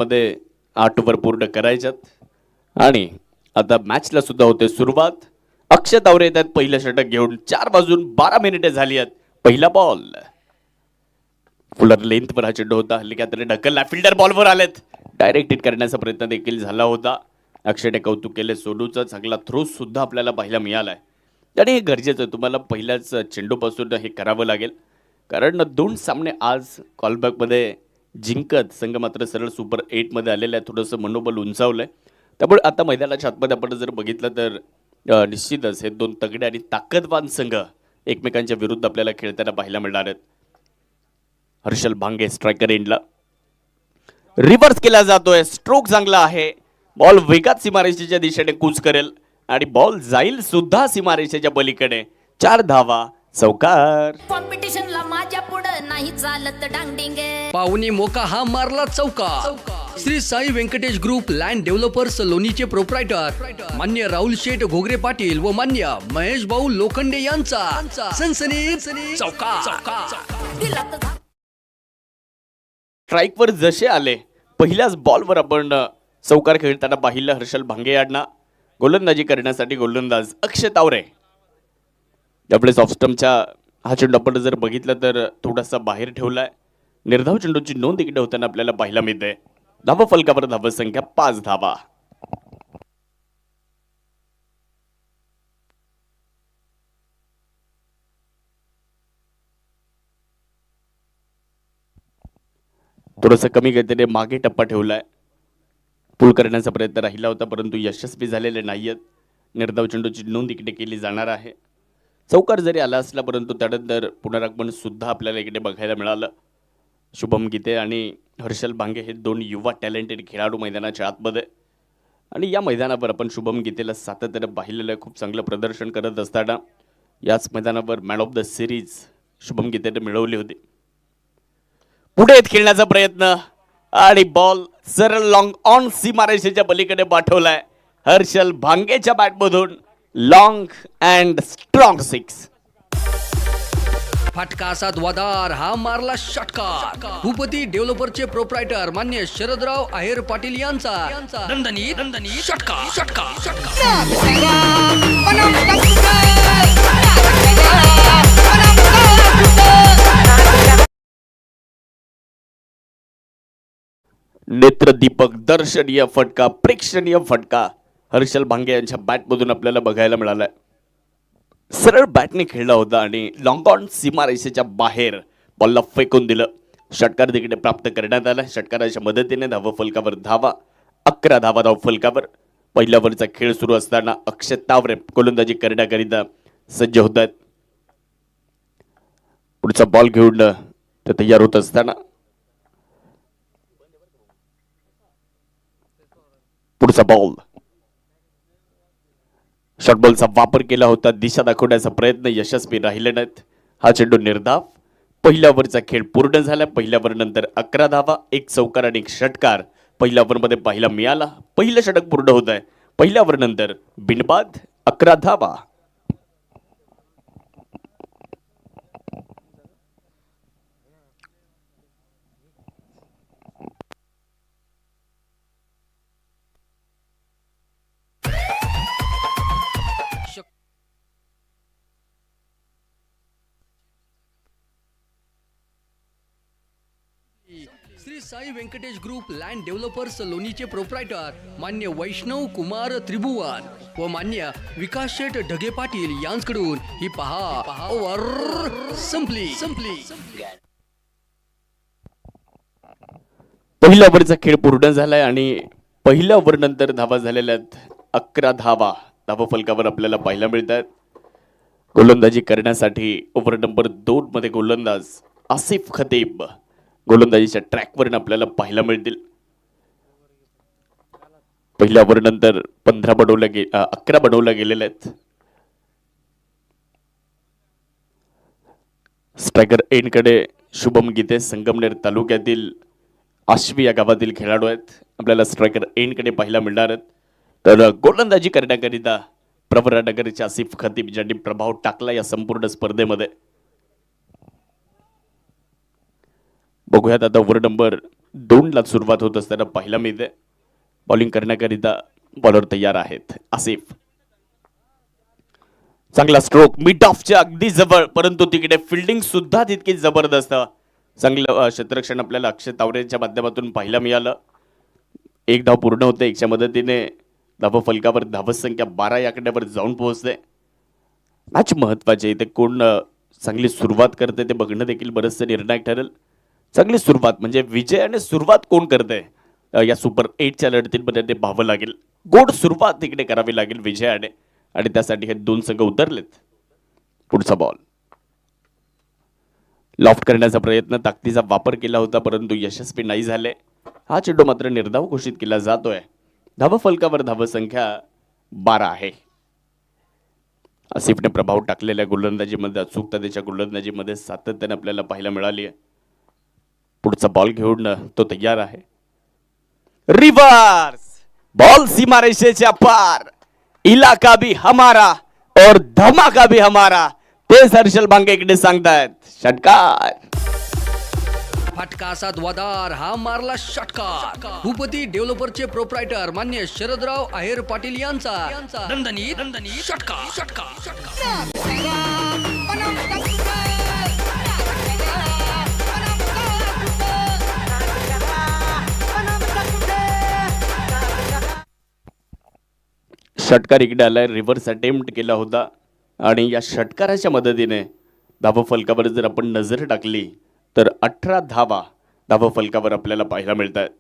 मध्ये 8 ओव्हर पूर्ण करायच्यात आणि आता मॅचला सुद्धा होते सुरुवात. अक्षय तावरे येतात पहिलं षटक घेऊन. 4 वाजून 12 मिनिटे झाली आहेत. पहिला बॉल फुलर लेंथ वर हा चेंडू होता. हल्ली काहीतरी ढकलला. फिल्डर बॉलवर आलेत. डायरेक्ट हिट करण्याचा प्रयत्न देखील झाला होता. अक्षयने कौतुक केले. सोनूचा चांगला थ्रो सुद्धा आपल्याला पाहायला मिळालाय आणि हे गरजेचं आहे. तुम्हाला पहिल्याच चेंडूपासून हे करावं लागेल कारण 2 सामने आज कॉलबॅकमध्ये जिंकत संघ मात्र सरळ सुपर 8 मध्ये आलेलं आहे. थोडंसं मनोबल उंचावलंय. त्यामुळे आता मैदानाच्या आतमध्ये आपण जर बघितलं तर निश्चितच हे 2 तगडे आणि ताकदवान संघ एकमेकांच्या विरुद्ध आपल्याला खेळताना पाहायला मिळणार आहेत. हर्षल भांगे स्ट्रायकर एंडला रिव्हर्स केला जातोय. स्ट्रोक चांगला आहे. बॉल वेगात सीमारेषेच्या दिशेने कूच करेल आणि बॉल जाईल सुद्धा सीमारेषेच्या पलीकडे. 4 धावा. चौकार. कॉम्पिटिशनला माझ्या पुढे नाही चालत डांगडिंगे. पाहुणे मोका हा मारला चौका. Shri Sai Venkatesh group land developers लोणीचे प्रोप्रायटर मान्य राहुल शेठ घोगरे पाटील व मान्य महेश भाऊ लोखंडे यांचा सनसनी चौका. स्ट्राईकवर जसे आले पहिल्याच बॉलवर आपण चौकार खेळताना पाहिलं हर्षल भांगे यांना. गोलंदाजी करण्यासाठी गोलंदाज अक्षय तावरे. त्यावेळेस ऑफस्टमच्या हा चेंडू आपण जर बघितलं तर थोडासा बाहेर ठेवलाय. निर्धाव चेंडूची नोंद इकडे होताना आपल्याला पाहायला मिळते. धावा फलकावर धावा संख्या 5 धावा. थोडंसं कमी गतीने मागे टप्पा ठेवलाय. पूल करण्याचा प्रयत्न राहिला होता परंतु यशस्वी झालेले नाहीयेत. निर्धाव चेंडूची नोंद इकडे केली जाणार आहे. चौकार जरी आला असला परंतु त्यानंतर पुनरागमन सुद्धा आपल्याला इकडे बघायला मिळालं. शुभम गीते आणि हर्षल भांगे हे 2 युवा टॅलेंटेड खेळाडू मैदानाच्या आतमध्ये आणि या मैदानावर आपण शुभम गीतेला सातत्यानं पाहिलेलं खूप चांगलं प्रदर्शन करत असताना याच मैदानावर man of the series Shubham गीतेने मिळवली होती. पुढे खेळण्याचा प्रयत्न आणि बॉल सरळ लॉंग ऑन सीमारेषेच्या पलीकडे पाठवलाय. हर्षल भांगेच्या बॅटमधून लॉंग अँड स्ट्रॉंग 6. फटका असा द्वादार हा मारला षटकार. भूपती डेव्हलपरचे प्रोप्रायटर मान्य शरदराव आहेर पाटील यांचा दणदणी षटकार. नेत्रदीपक दर्शनीय फटका. प्रेक्षणीय फटका हर्षल भांगे यांच्या बॅटमधून आपल्याला बघायला मिळालाय. सरळ बॅटने खेळला होता आणि लॉंग ऑन सीमारेषेच्या बाहेर बॉलला फेकून दिलं. षटकार तिकडे प्राप्त करण्यात आला. षटकाराच्या मदतीने धाव फलकावर धावा. 11 धावा धाव फलकावर. पहिल्या ओव्हरचा खेळ सुरू असताना अक्षय तावरे गोलंदाजी करण्याकरिता सज्ज होत आहेत. पुढचा बॉल घेऊन ते तयार होत असताना पुढचा बॉल शॉर्टबॉलचा वापर केला होता. दिशा दाखवण्याचा प्रयत्न यशस्वी राहिले नाहीत. हा चेंडू निर्धाव. पहिल्या ओव्हरचा खेळ पूर्ण झाला. पहिल्या ओव्हर नंतर 11 धावा 1 चौकार आणि 1 षटकार पहिल्या ओव्हरमध्ये पाहायला मिळाला. पहिलं षटक पूर्ण होत आहे. पहिल्या ओव्हर नंतर बिनबाद 11 धावा. Shri Sai Venkatesh group land developers लोणीचे प्रोप्रायटर मान्य वैष्णव कुमार त्रिभुवन व मान्य विकास शेठ ढगे पाटील यांच्याकडून ही पहा ओव्हर संपली. पहिल्या ओव्हरचा खेळ पूर्ण झालाय आणि पहिल्या ओव्हर नंतर धावा झालेल्या आहेत 11 धावा. धावा फलकावर आपल्याला पाहायला मिळत आहेत. गोलंदाजी करण्यासाठी ओव्हर नंबर 2 मध्ये गोलंदाज आसिफ खतीब गोलंदाजीच्या ट्रॅकवर आपल्याला पाहायला मिळतील. पहिल्या ओव्हर नंतर 11 बनवल्या गेलेल्या आहेत. स्ट्रायकर एंडकडे शुभम गीते संगमनेर तालुक्यातील आश्वी या गावातील खेळाडू आहेत. आपल्याला स्ट्रायकर एंडकडे पाहायला मिळणार आहेत. तर गोलंदाजी करण्याकरिता प्रवरानगरचे आसिफ खतीब ज्यांनी प्रभाव टाकला या संपूर्ण स्पर्धेमध्ये. बघूयात आता ओव्हर नंबर 2 ला सुरुवात होत असताना पहिला मिळते. बॉलिंग करण्याकरिता बॉलर तयार आहेत. आसिफ, चांगला स्ट्रोक मिड ऑफच्या अगदी जवळ, परंतु तिकडे फिल्डिंग सुद्धा तितकी जबरदस्त. चांगलं क्षेत्ररक्षण आपल्याला अक्षय तावरेच्या माध्यमातून पाहायला मिळालं. 1 धाव पूर्ण होते. 1च्या मदतीने धाव फलकावर धावत संख्या 12 या आकड्यावर जाऊन पोहोचते. मॅच महत्वाचे. इथे कोण चांगली सुरुवात करते ते बघणं देखील बरंचसं निर्णायक ठरेल. चांगली सुरुवात म्हणजे विजय आणि सुरुवात कोण करते या सुपर 8च्या लढतीमध्ये ते पाहावं लागेल. गोड सुरुवात तिकडे करावी लागेल विजयाने, आणि त्यासाठी हे 2 संघ उतरलेत. पुढचा बॉल लॉफ्ट करण्याचा प्रयत्न, ताकदीचा वापर केला होता परंतु यशस्वी नाही झाले. हा चेंडू मात्र निर्धाव घोषित केला जातोय. धाव फलकावर धाव संख्या 12 आहे. आसिफने प्रभाव टाकलेल्या गोलंदाजीमध्ये, अचूकता त्याच्या गोलंदाजीमध्ये सातत्याने आपल्याला पाहायला मिळाली आहे. पुढचा बॉल घेऊन तो तयार आहे. रिव्हर्स बॉल सीमारेषेच्या पार. इलाका भी हमारा और धमाका भी हमारा, तेच हर्षल भांगे इकडे सांगतायत. षटकार, फटका असा द्वादार, हा मारला षटकार. भूपती डेव्हलपरचे प्रोप्रायटर मान्य शरदराव आहेर पाटील यांचा दणदणीत षटकार. षटकार इकडे आलाय. रिव्हर्स अटेम्प्ट केला होता आणि या षटकाराच्या मदतीने धाव फलकावर जर आपण नजर टाकली तर 18 धावा धाव फलकावर आपल्याला पाहायला मिळत आहेत.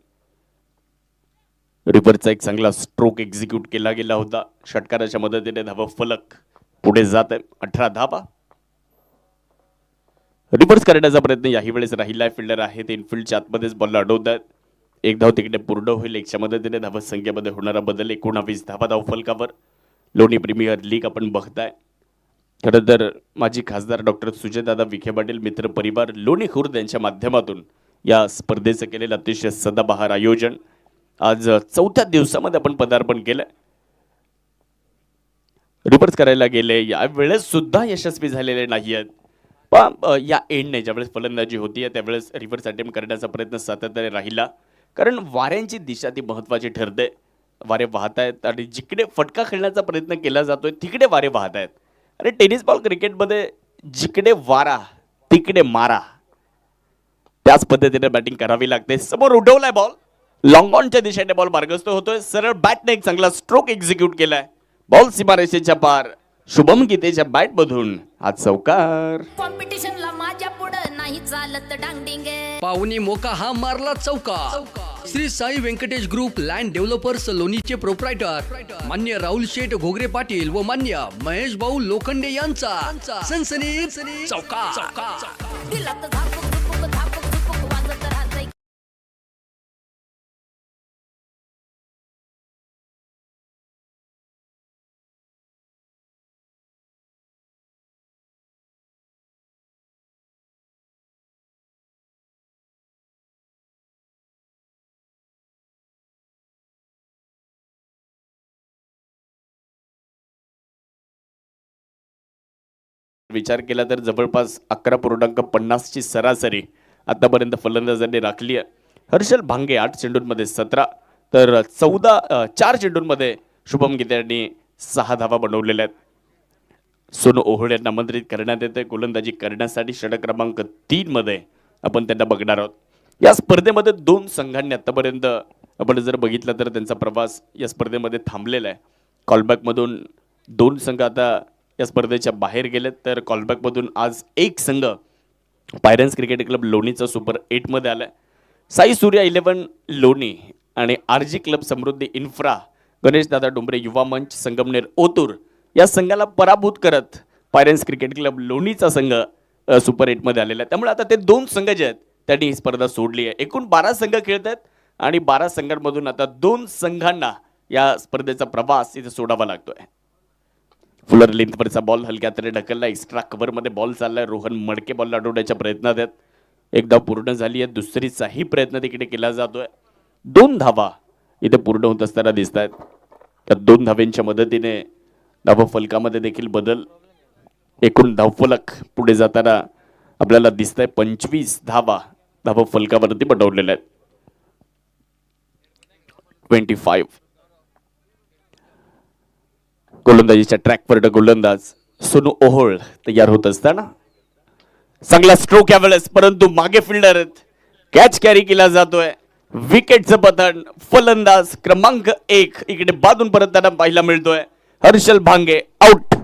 रिव्हर्सचा एक चांगला स्ट्रोक एक्झिक्यूट केला गेला होता. षटकाराच्या मदतीने धाव फलक पुढे जात आहे. 18 धावा. रिव्हर्स करण्याचा प्रयत्न याही वेळेस राहिला. फिल्डर आहे ते इनफिल्डच्या आतमध्येच बॉल अडवत आहेत. 1 धाव तिकडे पूर्ण होईल. 1च्या मदतीने धावत संख्येमध्ये होणारा बदल 19 धावा धाव फलकावर. लोणी प्रीमियर लीग आपण बघताय. खरं तर माजी खासदार डॉक्टर सुजयदादा विखे पाटील मित्र परिवार लोणी खुर्द यांच्या माध्यमातून या स्पर्धेचं केलेलं अतिशय सदाबहार आयोजन आज 4थ्या दिवसामध्ये आपण पदार्पण केलं. रिव्हर्स करायला गेले, या वेळेस सुद्धा यशस्वी झालेले नाही आहेत. पण या एंडने ज्यावेळेस फलंदाजी होती त्यावेळेस रिव्हर्स अटेम्प्ट करण्याचा प्रयत्न सातत्याने राहिला, कारण वाऱ्यांची दिशा ती महत्त्वाची ठरते. वारे वाहत आहेत आणि जिकडे फटका खेळण्याचा प्रयत्न केला जातोय तिकडे वारे वाहत आहेत. आणि टेनिस बॉल क्रिकेटमध्ये जिकडे वारा तिकडे मारा, त्याच पद्धतीने बॅटिंग करावी लागते. समोर उडवलाय बॉल, लॉंग ऑनच्या दिशेने बॉल मार्गस्थ होतोय. सरळ बॅटने एक चांगला स्ट्रोक एक्झिक्यूट केलाय. बॉल सीमारेषेच्या पार. शुभम गीतेच्या बॅट मधून हा चौकार. कॉम्पिटिशनला माझ्या पुढं नाही चालत डांगडिंगे. पाहुणी मोका, हा मारला चौकार. Shri Sai Venkatesh group land developers लोणीचे प्रोप्रायटर मान्य राहुल शेठ घोगरे पाटील व मान्य महेश भाऊ लोखंडे यांचा सनसनीत चौकार. दिलात झापूक झुपूक झापूक झुपूक वाजत राहतंय. विचार केला तर जवळपास 11.50 ची सरासरी आतापर्यंत फलंदाजांनी राखली आहे. हर्षल भांगे 8 चेंडूंमध्ये 17, तर 4 चेंडूंमध्ये शुभम गीते यांनी 6 धावा बनवलेल्या आहेत. सोनू ओहोळ यांना आमंत्रित करण्यात येते गोलंदाजी करण्यासाठी. षटक क्रमांक 3 मध्ये आपण त्यांना बघणार आहोत. या स्पर्धेमध्ये 2 संघांनी आतापर्यंत आपण जर बघितलं तर त्यांचा प्रवास या स्पर्धेमध्ये थांबलेला आहे. कॉलबॅकमधून 2 संघ आता या स्पर्धेच्या बाहेर गेलेत, तर कॉलबॅकमधून आज 1 संघ पायरन्स क्रिकेट क्लब लोणीचा सुपर 8 मध्ये आलाय. साई सूर्या 11 लोणी आणि आरजी क्लब समृद्धी इन्फ्रा गणेशदादा डोंबरे युवा मंच संगमनेर ओतूर या संघाला पराभूत करत पायरन्स क्रिकेट क्लब लोणीचा संघ सुपर 8 मध्ये आलेला आहे. त्यामुळे आता ते 2 संघ जे आहेत त्यांनी ही स्पर्धा सोडली आहे. एकूण 12 संघ खेळत आहेत आणि 12 संघांमधून आता 2 संघांना या स्पर्धेचा प्रवास इथे सोडावा लागतोय. फुलर लेंथवरचा बॉल हलक्या तरी ढकलला. एक्स्ट्रा कव्हरमध्ये बॉल चाललाय. रोहन मडके बॉल अडवण्याच्या प्रयत्नात आहेत. 1 धाव पूर्ण झाली आहे. दुसरीचाही प्रयत्न तिकडे केला जातोय. 2 धावा इथे पूर्ण होत असताना दिसत आहेत. त्या 2 धावांच्या मदतीने धाव फलकामध्ये देखील बदल. एकूण धावफलक पुढे जाताना आपल्याला दिसतंय 25 धावा धाव फलकावरती बनवलेल्या आहेत. 25. गोलंदाजीच्या ट्रॅकवर गोलंदाज सोनू ओहोळ तयार होत असताना चांगला स्ट्रोक यावेळेस, परंतु मागे फिल्डर कॅच कॅरी केला जातोय. विकेटचं पतन. फलंदाज क्रमांक 1 इकडे बाजून परतताना पाहायला मिळतोय. हर्षल भांगे आउट.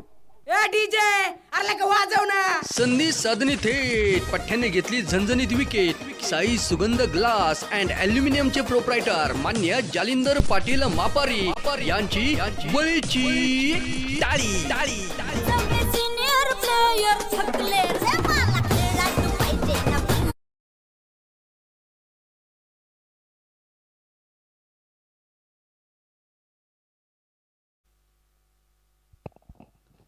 संधी साधणी थेट पठ्ठ्याने घेतली झणझणीत विकेट. साई सुगंध ग्लास अँड अल्युमिनियमचे प्रोप्रायटर मान्य जालिंदर पाटील मापारी यांची बळीची टाळी. सिनियर प्लेयर थकले रे मला खेळायला पाहिजे ना.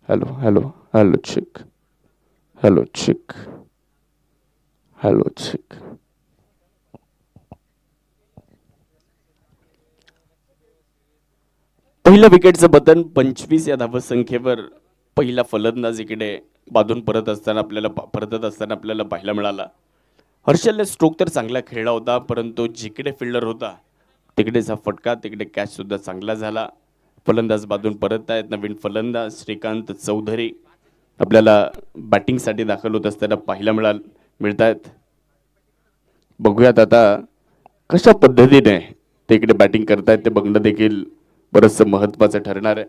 हॅलो चिक. पहिल्या विकेटचं पतन 25 या धावसंख्येवर पहिला फलंदाज इकडे बाजून परतत असताना आपल्याला पाहायला मिळाला. हर्षलने स्ट्रोक तर चांगला खेळला होता, परंतु जिकडे फिल्डर होता तिकडेचा फटका, तिकडे कॅच सुद्धा चांगला झाला. फलंदाज बाजून परत आहेत. नवीन फलंदाज श्रीकांत चौधरी आपल्याला बॅटिंगसाठी दाखल होत असताना पाहायला मिळत आहेत. बघूयात आता कशा पद्धतीने ते इकडे बॅटिंग करतायत ते बघणं देखील बरंचसं महत्वाचं ठरणार आहे.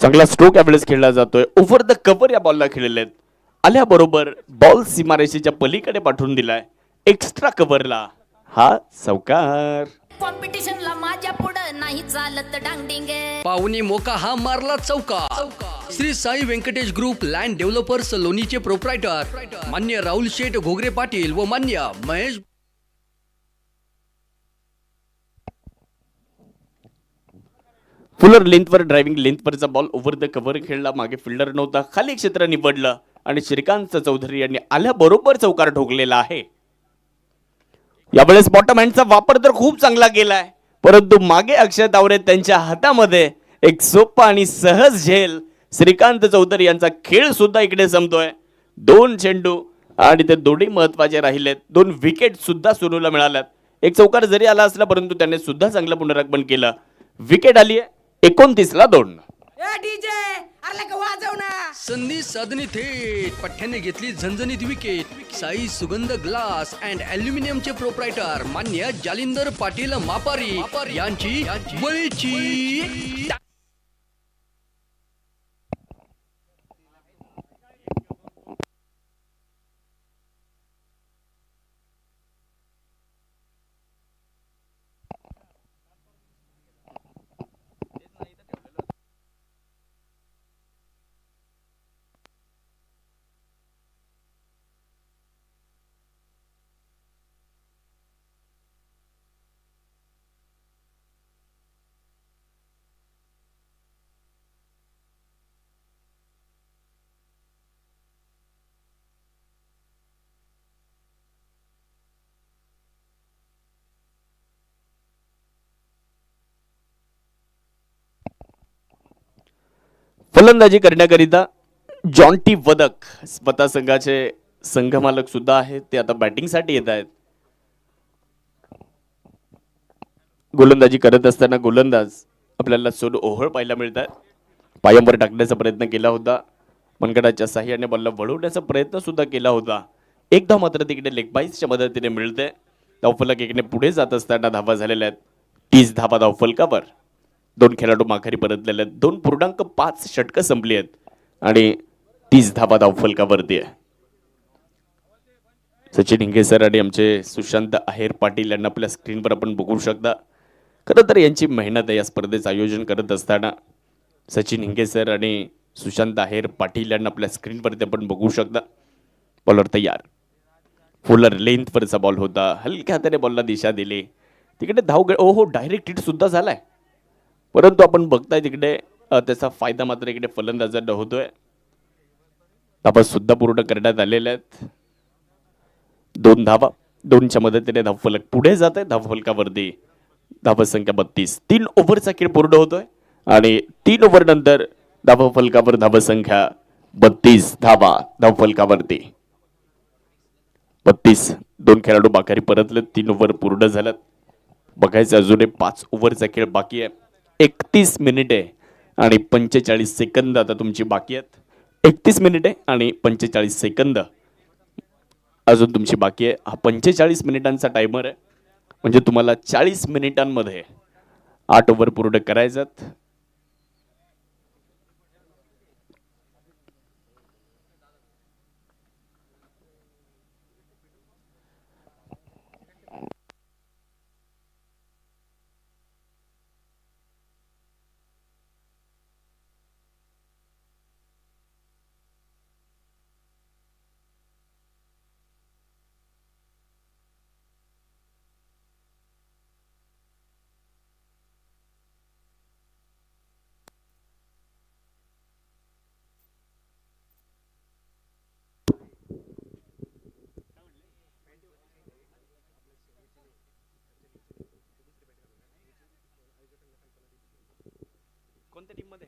चांगला स्ट्रोक यावेळेस खेळला जातोय. ओव्हर द कव्हर या बॉलला खेळलेले आहेत. आल्याबरोबर बॉल सीमारेषेच्या पलीकडे पाठवून दिलाय. एक्स्ट्रा कव्हरला हा चौकार. कॉम्पिटिशनला माझ्या पुढं नाही चालत डांगडिंगे. पाहुणे मोका हा मारला चौका. Shri Sai Venkatesh group land developers लोणीचे प्रोप्रायटर मान्य राहुल शेठ घोगरे पाटील व मान्य महेश फुलर लेंथवर ड्रायव्हिंग लेंथवरचा बॉल ओव्हर द कव्हर खेळला. मागे फिल्डर नव्हता. खाली क्षेत्र निवडलं आणि श्रीकांत चौधरी यांनी आल्याबरोबर चौकार ठोकलेला आहे. यावेळेस बॉटम हँडचा वापर तर खूप चांगला केलाय, परंतु मागे अक्षय तावरे त्यांच्या हातामध्ये एक सोपा आणि सहज झेल. श्रीकांत चौधरी यांचा खेळ सुद्धा इकडे संपतोय. 2 चेंडू आणि ते दोन्ही महत्वाचे राहिलेत. 2 विकेट सुद्धा सोनूला मिळाल्यात. एक चौकार जरी आला असला, परंतु त्याने सुद्धा चांगलं पुनरागमन केलं. विकेट आली आहे 29ला 2. संधी साधणी थेट पठ्ठ्याने घेतली झणझणीत विकेट. साई सुगंध ग्लास अँड अल्युमिनियमचे प्रोप्रायटर मान्य जालिंदर पाटील मापारी यांची बळीची फलंदाजी करण्याकरिता जॉन्टी वदक स्वतः संघाचे संघमालक सुद्धा आहेत. ते आता बॅटिंगसाठी येत आहेत. गोलंदाजी करत असताना गोलंदाज आपल्याला सोनू ओहोळ पाहायला मिळतात. पायांवर टाकण्याचा प्रयत्न केला होता. मनगडाच्या साह्याने बॉलला वळवण्याचा प्रयत्न सुद्धा केला होता. एकदा मात्र तिकडे लेगबाईसच्या मदतीने मिळते. धावफलक एकने पुढे जात असताना धावा झालेल्या आहेत. 30 धावा धावफलकावर. 2 खेळाडू माघारी परतलेले आहेत. 2.5 षटकं संपली आहेत आणि 30 धावा धावफलकावरती आहे. सचिन हिंगे सर आणि आमचे सुशांत आहेर पाटील यांना आपल्या स्क्रीनवर आपण बघू शकता. खरं तर यांची मेहनत आहे या स्पर्धेचं आयोजन करत असताना. सचिन हिंगे सर आणि सुशांत आहेर पाटील यांना आपल्या स्क्रीनवरती आपण बघू शकता. बॉलर तयार. फुलर लेंथवरचा बॉल होता. हलक्या हाताने बॉलला दिशा दिली. तिकडे धाव ओहो डायरेक्ट हिट सुद्धा झालाय, परंतु आपण बघताय तिकडे त्याचा फायदा मात्र इकडे फलंदाजांना होतोय. धावा सुद्धा पूर्ण करण्यात आलेल्या आहेत. 2 धावा. 2च्या मदतीने धावफलक पुढे जात आहे. धावफलकावरती धावा संख्या 32. 3 ओव्हरचा खेळ पूर्ण होतोय आणि 3 ओव्हर नंतर धावफलकावर धावा संख्या 32 धावा धावफलकावरती. 32 2 खेळाडू बाकारी परतले, 3 ओव्हर पूर्ण झाल्यात. बघायचं अजूनही 5 ओव्हरचा खेळ बाकी आहे. 31 मिनिटे आणि 45 सेकंद आता तुमची बाकी आहेत. 31 मिनिटे आणि 45 सेकंद अजून तुमची बाकी आहे. हा 45 मिनिटांचा टायमर आहे, म्हणजे तुम्हाला 40 मिनिटांमध्ये 8 ओव्हर पूर्ण करायच्यात. कोणत्या टीम मध्ये?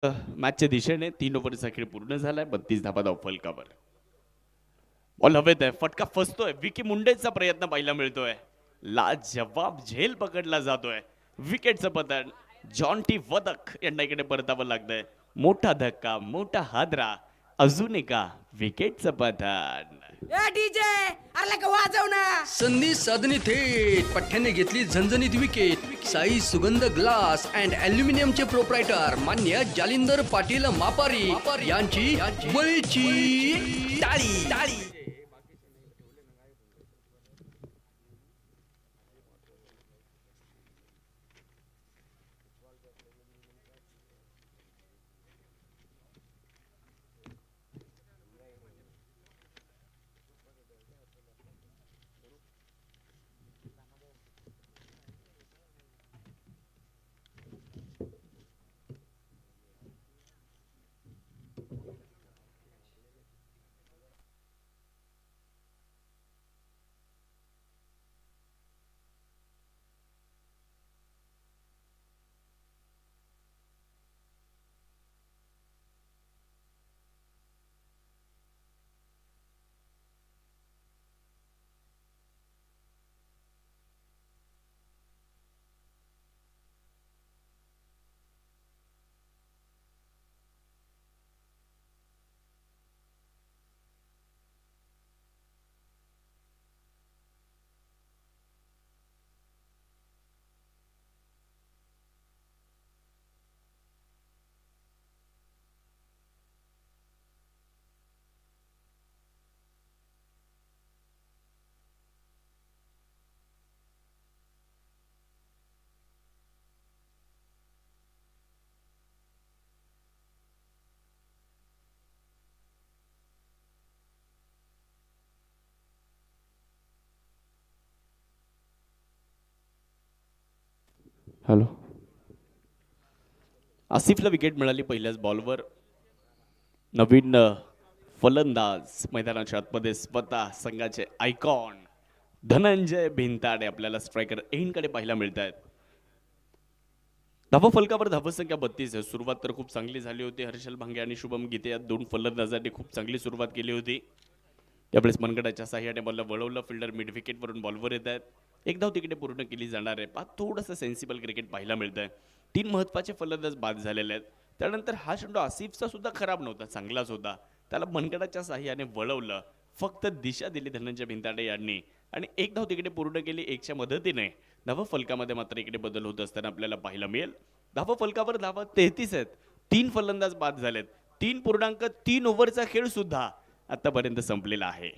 मॅचच्या दिशेने 3 ओव्हरचा खेळ पूर्ण झालाय. 32 धाबा धाव फलकावर. बॉल हवेत आहे, फटका फसतोय. विकी मुंडेचा प्रयत्न पाहायला मिळतोय. लाजवाब झेल पकडला जातोय. विकेटचं पतन जॉन्टी वदक यांना इकडे परतावं लागतंय. मोठा धक्का, मोठा हादरा, अजून एका विकेटचं पतन. संधी साधणी थेट पठ्ठ्याने घेतली झणझणीत विकेट. साई सुगंध ग्लास अँड अल्युमिनियमचे प्रोप्रायटर मान्य जालिंदर पाटील मापारी यांची बळीची टाळी. हॅलो. आसिफला विकेट मिळाली पहिल्याच बॉलवर. नवीन फलंदाज मैदानाच्या आतमध्ये स्वतः संघाचे आयकॉन धनंजय भिंताडे आपल्याला स्ट्रायकर एंडकडे पाहायला मिळत आहेत. धावा फलकावर धावसंख्या 32 आहे. सुरुवात तर खूप चांगली झाली होती. हर्षल भांगे आणि शुभम गीते या 2 फलंदाजांनी खूप चांगली सुरुवात केली होती. त्यावेळेस मनगडाच्या साह्याने बॉलला वळवलं. फिल्डर मिड विकेटवरून बॉलवर येत आहेत. एक धाव तिकडे पूर्ण केली जाणार आहे. थोडंसं सेन्सिबल क्रिकेट पाहायला मिळत आहे. 3 महत्त्वाचे फलंदाज बाद झालेले आहेत. त्यानंतर हा चेंडू आसिफचा सुद्धा खराब नव्हता, चांगलाच होता. त्याला मनगडाच्या साह्याने वळवलं. फक्त दिशा दिली धनंजय भिंताडे यांनी आणि एक धाव तिकडे पूर्ण केली. 1च्या मदतीने धावा फलकामध्ये मात्र इकडे बदल होत असताना आपल्याला पाहायला मिळेल. धावा फलकावर धावा 33 आहेत. 3 फलंदाज बाद झालेत. 3.3 ओव्हरचा खेळ सुद्धा आतापर्यंत संपलेला आहे.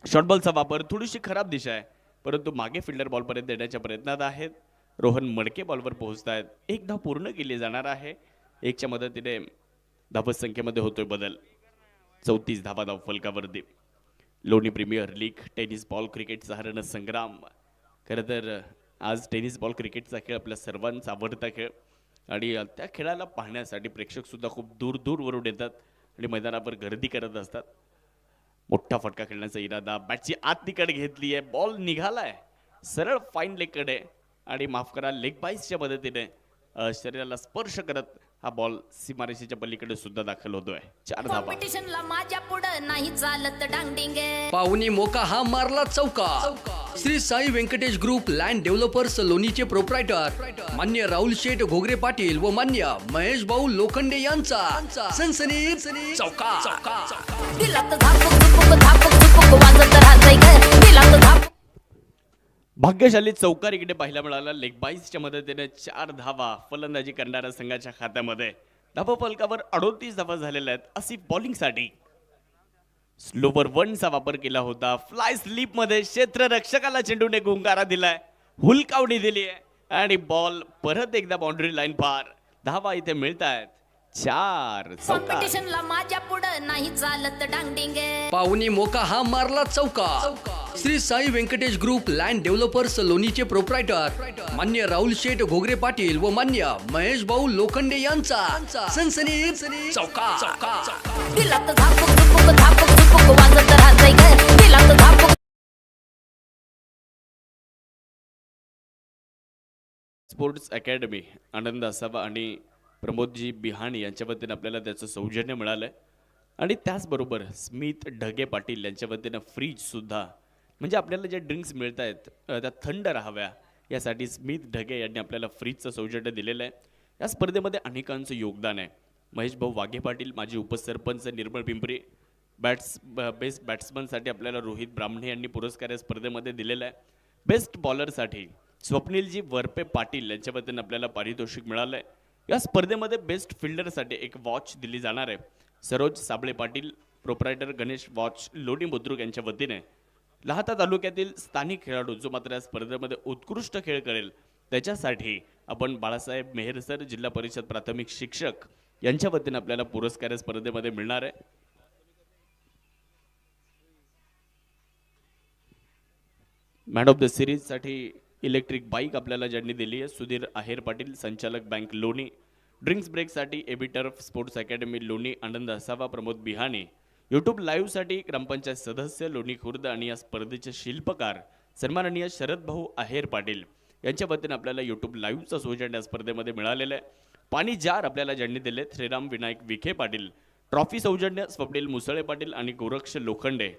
शॉर्ट बॉलचा वापर, थोडीशी खराब दिशा आहे. परंतु मागे फिल्डर बॉलपर्यंत देण्याच्या प्रयत्नात आहेत. रोहन मडके बॉलवर पोहोचत आहेत. एक धाव पूर्ण केली जाणार आहे. एकच्या मदतीने धावत संख्येमध्ये होतोय बदल. 34 धावा धाव फलकावरती. लोणी प्रीमियर लीग टेनिस बॉल क्रिकेटचा हा रणसंग्राम. खरं तर आज टेनिस बॉल क्रिकेटचा खेळ आपल्या सर्वांचा आवडता खेळ आणि त्या खेळाला पाहण्यासाठी प्रेक्षक सुद्धा खूप दूर दूरवरून येतात आणि मैदानावर गर्दी करत असतात. मोठा फटका खेळण्याचा इरादा, बॅटची आत तिकड घेतली आहे, बॉल निघालाय सरळ फाईन लेगकडे आणि माफ करा लेग बाईसच्या मदतीने शरीराला स्पर्श करत हा बॉल सीमारेषेच्या पलीकडे सुद्धा दाखल होतोय. 4 धावा. कॉम्पिटिशनला माझ्या पुढं नाही चालत डांगडिंगे. पाहुणी मोका हा मारला चौका. Shri Sai Venkatesh group land developers लोणीचे प्रोप्रायटर मान्य राहुल शेठ घोगरे पाटील व मान्य महेश भाऊ लोखंडे यांचा सनसनी चौका. दिलात झापक झुपक वाजत राहतंय ग. दिलात झापक. भाग्यशाली चौकार इकडे पाहायला मिळाला. लेग बाईसच्या मदतीने 4 धावा फलंदाजी करणाऱ्या संघाच्या खात्यामध्ये. धावा फलकावर 38 धावा झालेल्या आहेत. अशी बॉलिंगसाठी स्लोवर 1चा वापर केला होता. फ्लाय स्लीप मध्ये क्षेत्ररक्षकाला चेंडूने गुंगारा दिलाय, हुलकावणी दिली आहे आणि बॉल परत एकदा बाउंड्री लाईन पार. धावा इथे मिळत आहेत 4. चौकार. कॉम्पिटिशनला माझ्या पुढं नाही चालत डांगडिंगे. पाहुणी मोका हा मारला चौका. Shri Sai Venkatesh group land developers लोणीचे प्रोप्रायटर मान्य राहुल शेठ घोगरे पाटील व मान्य महेश भाऊ लोखंडे यांचा सनसनी चौका. दिलात झापक झुपक वाजत राहतंय ग. दिलात झापक. स्पोर्ट्स अकॅडमी आनंद असावा आणि प्रमोदजी बिहाणी यांच्या वतीने आपल्याला त्याचं सौजन्य मिळालंय आणि त्याचबरोबर स्मित ढगे पाटील यांच्या वतीनं फ्रीज सुद्धा, म्हणजे आपल्याला जे ड्रिंक्स मिळत आहेत त्या थंड राहाव्या यासाठी स्मित ढगे यांनी आपल्याला फ्रीजचं सौजन्य दिलेलं आहे. या स्पर्धेमध्ये अनेकांचं योगदान आहे. महेश भाऊ वाघे पाटील माजी उपसरपंच निर्मळ पिंपरी. बेस्ट बॅट्समनसाठी आपल्याला रोहित ब्राह्मणे यांनी पुरस्कार या स्पर्धेमध्ये दिलेला आहे. बेस्ट बॉलरसाठी स्वप्नीलजी वरपे पाटील यांच्या वतीने आपल्याला पारितोषिक मिळालं आहे. या स्पर्धेमध्ये बेस्ट फिल्डरसाठी एक वॉच दिली जाणार आहे. सरोज साबळे पाटील प्रोप्रायटर गणेश वॉच लोणी बुद्रुक यांच्या वतीने. लाहाता तालुक्यातील स्थानिक खेळाडू जो मात्र या स्पर्धेमध्ये उत्कृष्ट खेळ करेल त्याच्यासाठी आपण बाळासाहेब मेहरसर जिल्हा परिषद प्राथमिक शिक्षक यांच्या वतीने आपल्याला पुरस्कार या स्पर्धेमध्ये मिळणार आहे. मॅन ऑफ द सिरीज साठी इलेक्ट्रिक बाईक आपल्याला ज्यांनी दिली आहे सुधीर आहेर पाटील संचालक बँक लोणी. ड्रिंक्स ब्रेकसाठी AB turf sports academy Loni आनंद असावा प्रमोद बिहाणी. यूट्यूब लाईव्हसाठी ग्रामपंचायत सदस्य लोणी खुर्द आणि या स्पर्धेचे शिल्पकार सन्माननीय शरद भाऊ आहेर पाटील यांच्या वतीने आपल्याला यूट्यूब लाईव्हचा सौजन्य या स्पर्धेमध्ये मिळालेलं आहे. पाणी जार आपल्याला ज्यांनी दिले श्रीराम विनायक विखे पाटील. ट्रॉफी सौजन्य स्वप्नील मुसळे पाटील आणि गोरक्ष लोखंडे.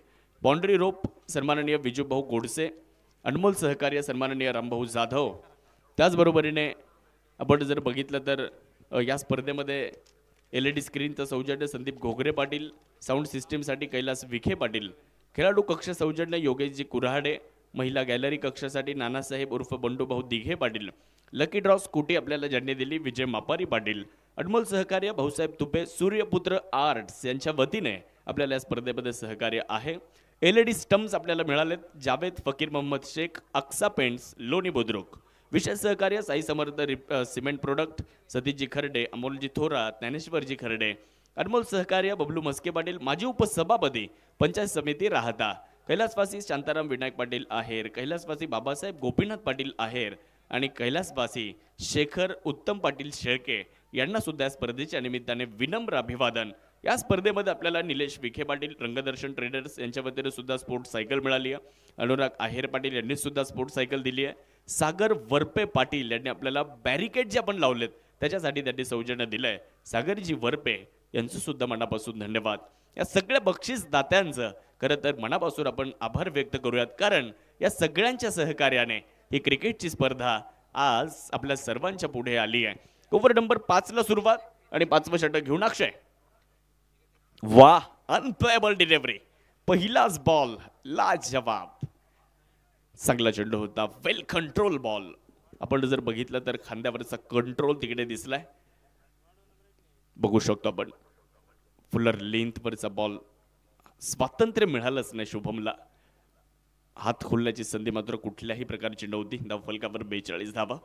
बाउंड्री रोप सन्माननीय विजूभाऊ गोडसे. अनमोल सहकार्य सन्माननीय रामभाऊ जाधव. त्याचबरोबरीने आपण जर बघितलं तर या स्पर्धेमध्ये LED स्क्रीनचं सौजन्य संदीप घोगरे पाटील. साऊंड सिस्टीमसाठी कैलास विखे पाटील. खेळाडू कक्ष सौजन्य योगेशजी कुऱ्हाडे. महिला गॅलरी कक्षासाठी नानासाहेब उर्फ Bandubhau Dighe Patil. Lucky draw scooty आपल्याला ज्यांनी दिली विजय मापारी पाटील. अनमोल सहकार्य भाऊसाहेब तुपे सूर्यपुत्र आर्ट्स यांच्या वतीने आपल्याला या स्पर्धेमध्ये सहकार्य आहे. LED स्टम्प्स आपल्याला मिळालेत जावेद फकीर मोहम्मद शेख अक्सा पेंट्स लोणी बुद्रुक. विशेष सहकार्य साई समर्थ सिमेंट प्रोडक्ट सतीशजी खर्डे अमोलजी थोरात ज्ञानेश्वरजी खर्डे. अनमोल सहकार्य बबलू मस्के पाटील माजी उपसभापती पंचायत समिती राहता. कैलासवासी शांताराम विनायक पाटील आहेर. कैलासवासी बाबासाहेब गोपीनाथ पाटील आहेर आणि कैलासवासी शेखर उत्तम पाटील शेळके यांना सुद्धा या स्पर्धेच्या निमित्ताने विनम्र अभिवादन. या स्पर्धेमध्ये आपल्याला निलेश विखे पाटील रंगदर्शन ट्रेडर्स यांच्या वतीने सुद्धा स्पोर्ट्स सायकल मिळाली आहे. अनुराग आहेर पाटील यांनी सुद्धा स्पोर्ट्स सायकल दिली आहे. सागर वरपे पाटील यांनी आपल्याला बॅरिकेड जे आपण लावलेत त्याच्यासाठी त्यांनी सौजन्य दिलंय. सागरजी वरपे यांचं सुद्धा मनापासून धन्यवाद. या सगळ्या बक्षीस दात्यांचं खरं तर मनापासून आपण आभार व्यक्त करूयात, कारण या सगळ्यांच्या सहकार्याने ही क्रिकेटची स्पर्धा आज आपल्या सर्वांच्या पुढे आली आहे. ओव्हर नंबर 5ला सुरुवात आणि 5वं षटक घेऊन अक्षय. वाह, अनप्लेएबल डिलिव्हरी. पहिलाच बॉल लाजवाब. चांगला चेंडू होता, वेल कंट्रोल बॉल. आपण जर बघितलं तर खांद्यावरचा कंट्रोल तिकडे दिसलाय, बघू शकतो आपण. फुलर लेंथवरचा बॉल, स्वातंत्र्य मिळालंच नाही शुभमला. हात खोलण्याची संधी मात्र कुठल्याही प्रकारची नव्हती. धावफलकावर 42 धावा.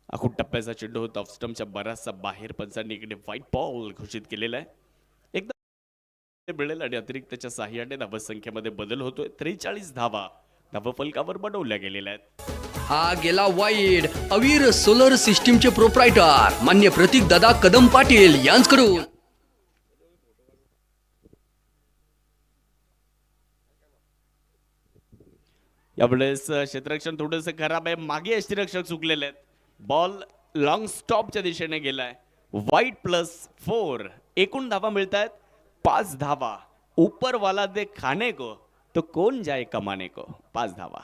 अखूट टप्प्याचा चेंडू होता ऑफ स्टंपच्या बराचसा बाहेर. पंचांनी इकडे व्हाईट बॉल घोषित केलेला आहे. एकदा मिळेल आणि अतिरिक्तच्या साह्याने धावसंख्येमध्ये बदल होतोय. 43 धावा धावफलकावर बनवल्या गेलेल्या आहेत. हा गेला वाईड. अवीर सोलर सिस्टीमचे प्रोप्रायटर मान्य प्रतीक दादा कदम पाटील यांच्याकडून. यावेळेस क्षेत्ररक्षण थोडंसं खराब आहे. मागे यष्टीरक्षक चुकलेले आहेत. बॉल लॉंग स्टॉपच्या दिशेने गेलाय. वाईट +4. एकूण धावा मिळत आहेत 5 धावा. ऊपर वाला दे खाने को तो कौन जाए कमाने को. 5 धावा.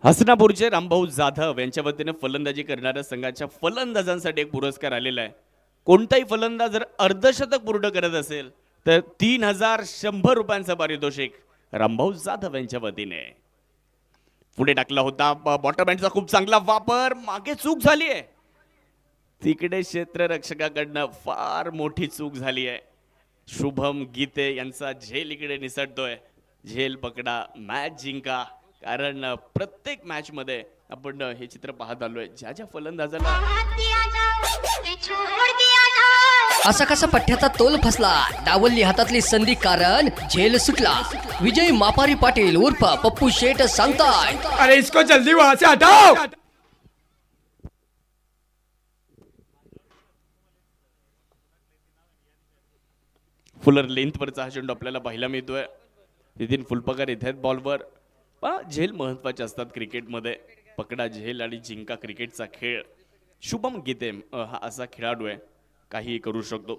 हसनापूरचे रामभाऊ जाधव यांच्या वतीने फलंदाजी करणाऱ्या संघाच्या फलंदाजांसाठी एक पुरस्कार आलेला आहे. कोणताही फलंदाज जर अर्धशतक पूर्ण करत असेल तर 3100 रुपयांचं पारितोषिक रामभाऊ जाधव यांच्या वतीने. पुढे टाकला होता बॉटम हँडचा खूप चांगला वापर. मागे चूक झाली आहे. तिकडे क्षेत्ररक्षकाकडनं फार मोठी चूक झाली आहे. शुभम गीते यांचा झेल इकडे निसटतोय. झेल पकडा, मॅच जिंका. कारण प्रत्येक मॅच मध्ये आपण हे चित्र पाहत आलोय. ज्या ज्या फलंदाजाला असा कसा पठ्याचा तोल फसला. डावलली हातातली संधी कारण झेल सुटला. विजय मापारी पाटील उर्फ पप्पू शेठ सांगताय, अरे इसको जल्दी वहां से हटाओ. फुलर लेंथ वरचा हा चेंडू आपल्याला पाहायला मिळतोय. नितीन फुलपकार इथे आहेत बॉलवर. झेल महत्वाचे असतात क्रिकेटमध्ये. पकडा झेल आणि जिंका क्रिकेटचा खेळ. शुभम गीते हा असा खेळाडू आहे, काही करू शकतो.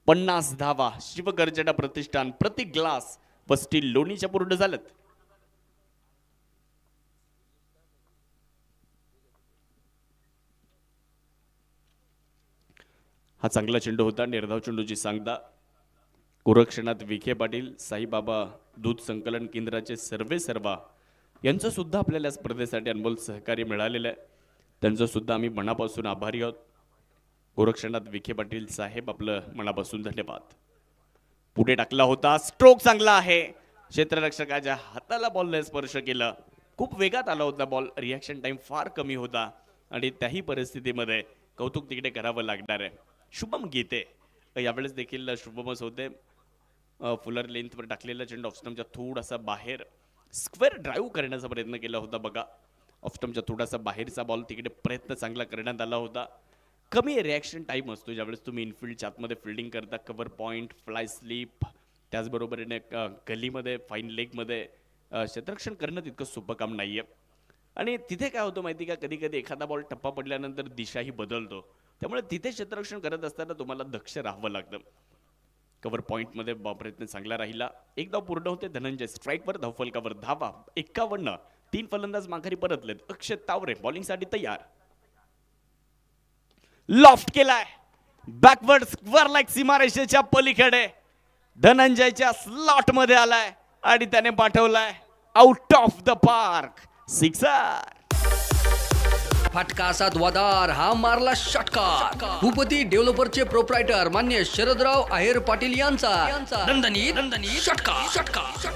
50 धावा शिवगर्जना प्रतिष्ठान प्रति ग्लास व स्टील लोणीच्या पूर्ण झालेत. हा चांगला चेंडू होता. निर्धाव चेंडूची सांगता. गोरक्षणात विखे पाटील साईबाबा दूध संकलन केंद्राचे सर्वा यांचं सुद्धा आपल्याला स्पर्धेसाठी अनमोल सहकार्य मिळालेलं आहे. त्यांचं सुद्धा आम्ही मनापासून आभारी आहोत. गोरक्षणात विखे पाटील साहेब आपलं मनापासून धन्यवाद. पुढे टाकला होता. स्ट्रोक चांगला आहे. क्षेत्ररक्षकाच्या हाताला बॉलने स्पर्श केला. खूप वेगात आला होता बॉल. रिॲक्शन टाइम फार कमी होता आणि त्याही परिस्थितीमध्ये कौतुक तिकडे करावं लागणार आहे. शुभम गीते यावेळेस देखील शुभमच होते. फुलर लेंथवर टाकलेला चेंडू ऑफस्टमच्या थोडासा बाहेर स्क्वेअर ड्राईव्ह करण्याचा प्रयत्न केला होता. बघा ऑफस्टमच्या थोडासा बाहेरचा बॉल तिकडे प्रयत्न चांगला करण्यात आला होता. कमी रिॲक्शन टाईम असतो ज्यावेळेस तुम्ही इनफिल्डच्या आतमध्ये फिल्डिंग करता. कव्हर पॉईंट, फ्लाय स्लीप, त्याचबरोबरीने गलीमध्ये फाईन लेगमध्ये क्षेत्ररक्षण करणं तितकं सोपं काम नाही आहे. आणि तिथे काय होतं माहिती का, कधी कधी एखादा बॉल टप्पा पडल्यानंतर दिशाही बदलतो. त्यामुळे तिथे क्षेत्ररक्षण करत असताना तुम्हाला दक्ष राहावं लागतं. कव्हर पॉईंटमध्ये प्रयत्न चांगला राहिला. एक धाव पूर्ण होते. धनंजय स्ट्राईकवर. धावफलकावर धावा 51. 3 फलंदाज माघारी परतलेत. अक्षय तावरे बॉलिंगसाठी तयार. लॉफ्ट केलाय. बॅकवर्ड स्क्वेअर लाईक सीमारेषेच्या पलीकडे धनंजयच्या स्लॉट मध्ये आलाय आणि त्याने पाठवलाय out of the park. Sixer. फटका असा द्वादार. हा मारला षटकार. भूपती डेव्हलपरचे प्रोप्रायटर मान्य शरदराव आहेर पाटील यांचा दणदणीत षटकार.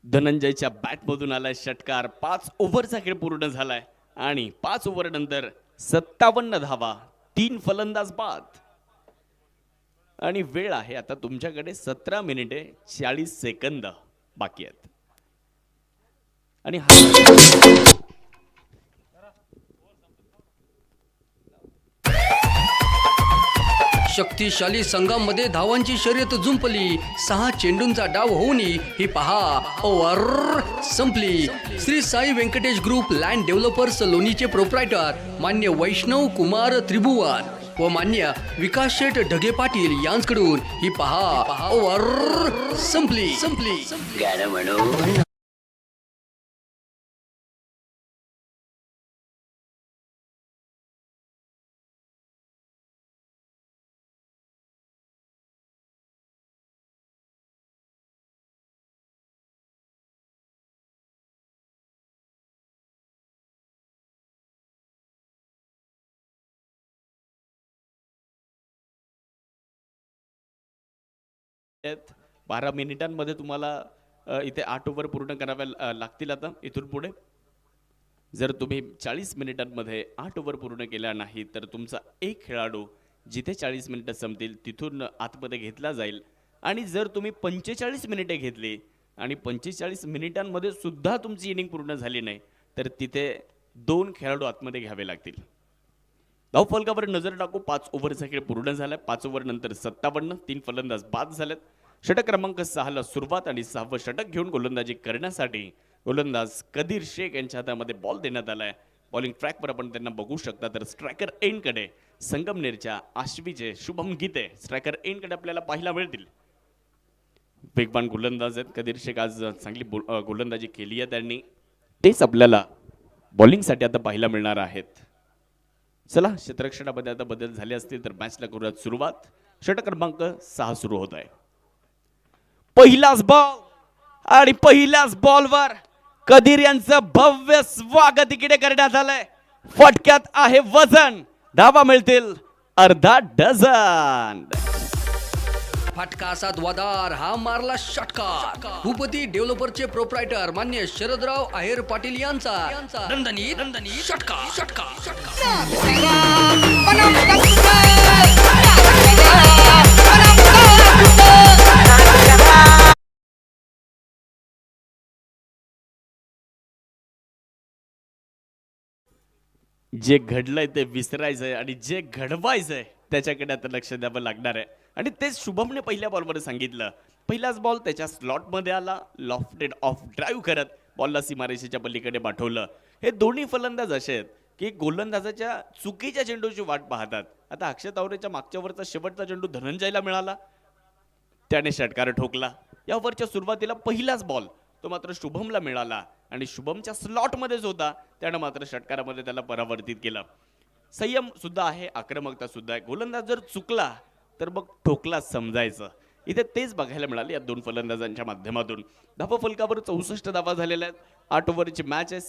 धनंजयच्या बॅटमधून आलाय षटकार. 5 ओव्हरचा खेळ पूर्ण झालाय आणि 5 ओव्हर नंतर 57 धावा. 3 फलंदाज बाद आणि वेळ आहे आता तुमच्याकडे 17 मिनिटे 40 सेकंद बाकी आहेत. आणि शक्तिशाली संघामध्ये धावांची शर्यत जुंपली. 6 चेंडूंचा डाव होऊनही ही पहा ओव्हर संपली. Shri Sai Venkatesh group land developers लोणीचे प्रोप्रायटर मान्य वैष्णव कुमार त्रिभुवन व मान्य विकास शेठ ढगे पाटील यांच्याकडून ही पहा ओव्हर संपली. आहेत 12 मिनिटांमध्ये तुम्हाला इथे 8 ओव्हर पूर्ण कराव्या लागतील आता इथून पुढे. जर तुम्ही 40 मिनिटांमध्ये 8 ओव्हर पूर्ण केल्या नाही तर तुमचा एक खेळाडू जिथे 40 मिनिटं संपतील तिथून आतमध्ये घेतला जाईल. आणि जर तुम्ही 45 मिनिटे घेतली आणि 45 मिनिटांमध्ये सुद्धा तुमची इनिंग पूर्ण झाली नाही तर तिथे 2 खेळाडू आतमध्ये घ्यावे लागतील. धावफलकावर नजर टाकू. 5 ओव्हरचा खेळ पूर्ण झालाय. 5 ओव्हर नंतर 57 3 फलंदाज बाद झालेत. षटक क्रमांक 6 ला सुरुवात आणि 6वं षटक घेऊन गोलंदाजी करण्यासाठी गोलंदाज कदीर शेख यांच्या हातामध्ये बॉल देण्यात आलाय. बॉलिंग ट्रॅकवर आपण त्यांना बघू शकता. तर स्ट्रायकर एंडकडे संगमनेरच्या आश्वीचे शुभम गीते स्ट्रायकर एंडकडे आपल्याला पाहायला मिळतील. वेगवान गोलंदाज आहेत कदीर शेख. आज चांगली गोलंदाजी केली आहे त्यांनी. तेच आपल्याला बॉलिंगसाठी आता पाहायला मिळणार आहेत. चला क्षेत्ररक्षणामध्ये आता बदल झाले असतील तर मॅचला करूयात सुरुवात. षटक क्रमांक 6 सुरू होत आहे. पहिलाच बॉल आणि पहिल्याच बॉलवर कदीर यांचं भव्य स्वागत इकडे करण्यात आलंय. फटक्यात आहे वजन. धावा मिळतील अर्धा डझन. फटका असा द्वादार हा मारला षटकार. भूपती डेव्हलपरचे प्रोप्रायटर मान्य शरदराव आहेर पाटील यांचा दणदणीत षटकार. जे घडलंय ते विसरायचंय आणि जे घडवायचंय त्याच्याकडे आता लक्ष द्यावं लागणार आहे. आणि तेच शुभमने पहिल्या बॉलवर सांगितलं. पहिलाच बॉल त्याच्या स्लॉटमध्ये आला. लॉफ्टेड ऑफ ड्राईव्ह करत बॉलला सीमारेषेच्या पलीकडे पाठवलं. हे दोन्ही फलंदाज असे आहेत की गोलंदाजाच्या चुकीच्या चेंडूची वाट पाहतात. आता अक्षय तावरेच्या मागच्या वरचा शेवटचा चेंडू धनंजयला मिळाला. त्याने षटकार ठोकला. या ओव्हरच्या सुरुवातीला पहिलाच बॉल तो मात्र शुभमला मिळाला आणि शुभमच्या स्लॉटमध्येच होता. त्यानं मात्र षटकारामध्ये त्याला परावर्तित केलं. संयम सुद्धा आहे, आक्रमकता सुद्धा आहे. गोलंदाज जर चुकला तर मग ठोकला समजायचं. इथे तेच बघायला मिळाले या 2 फलंदाजांच्या माध्यमातून. धावा फलकावर 64 धावा झालेल्या आहेत. 8 ओव्हरची मॅच आहे.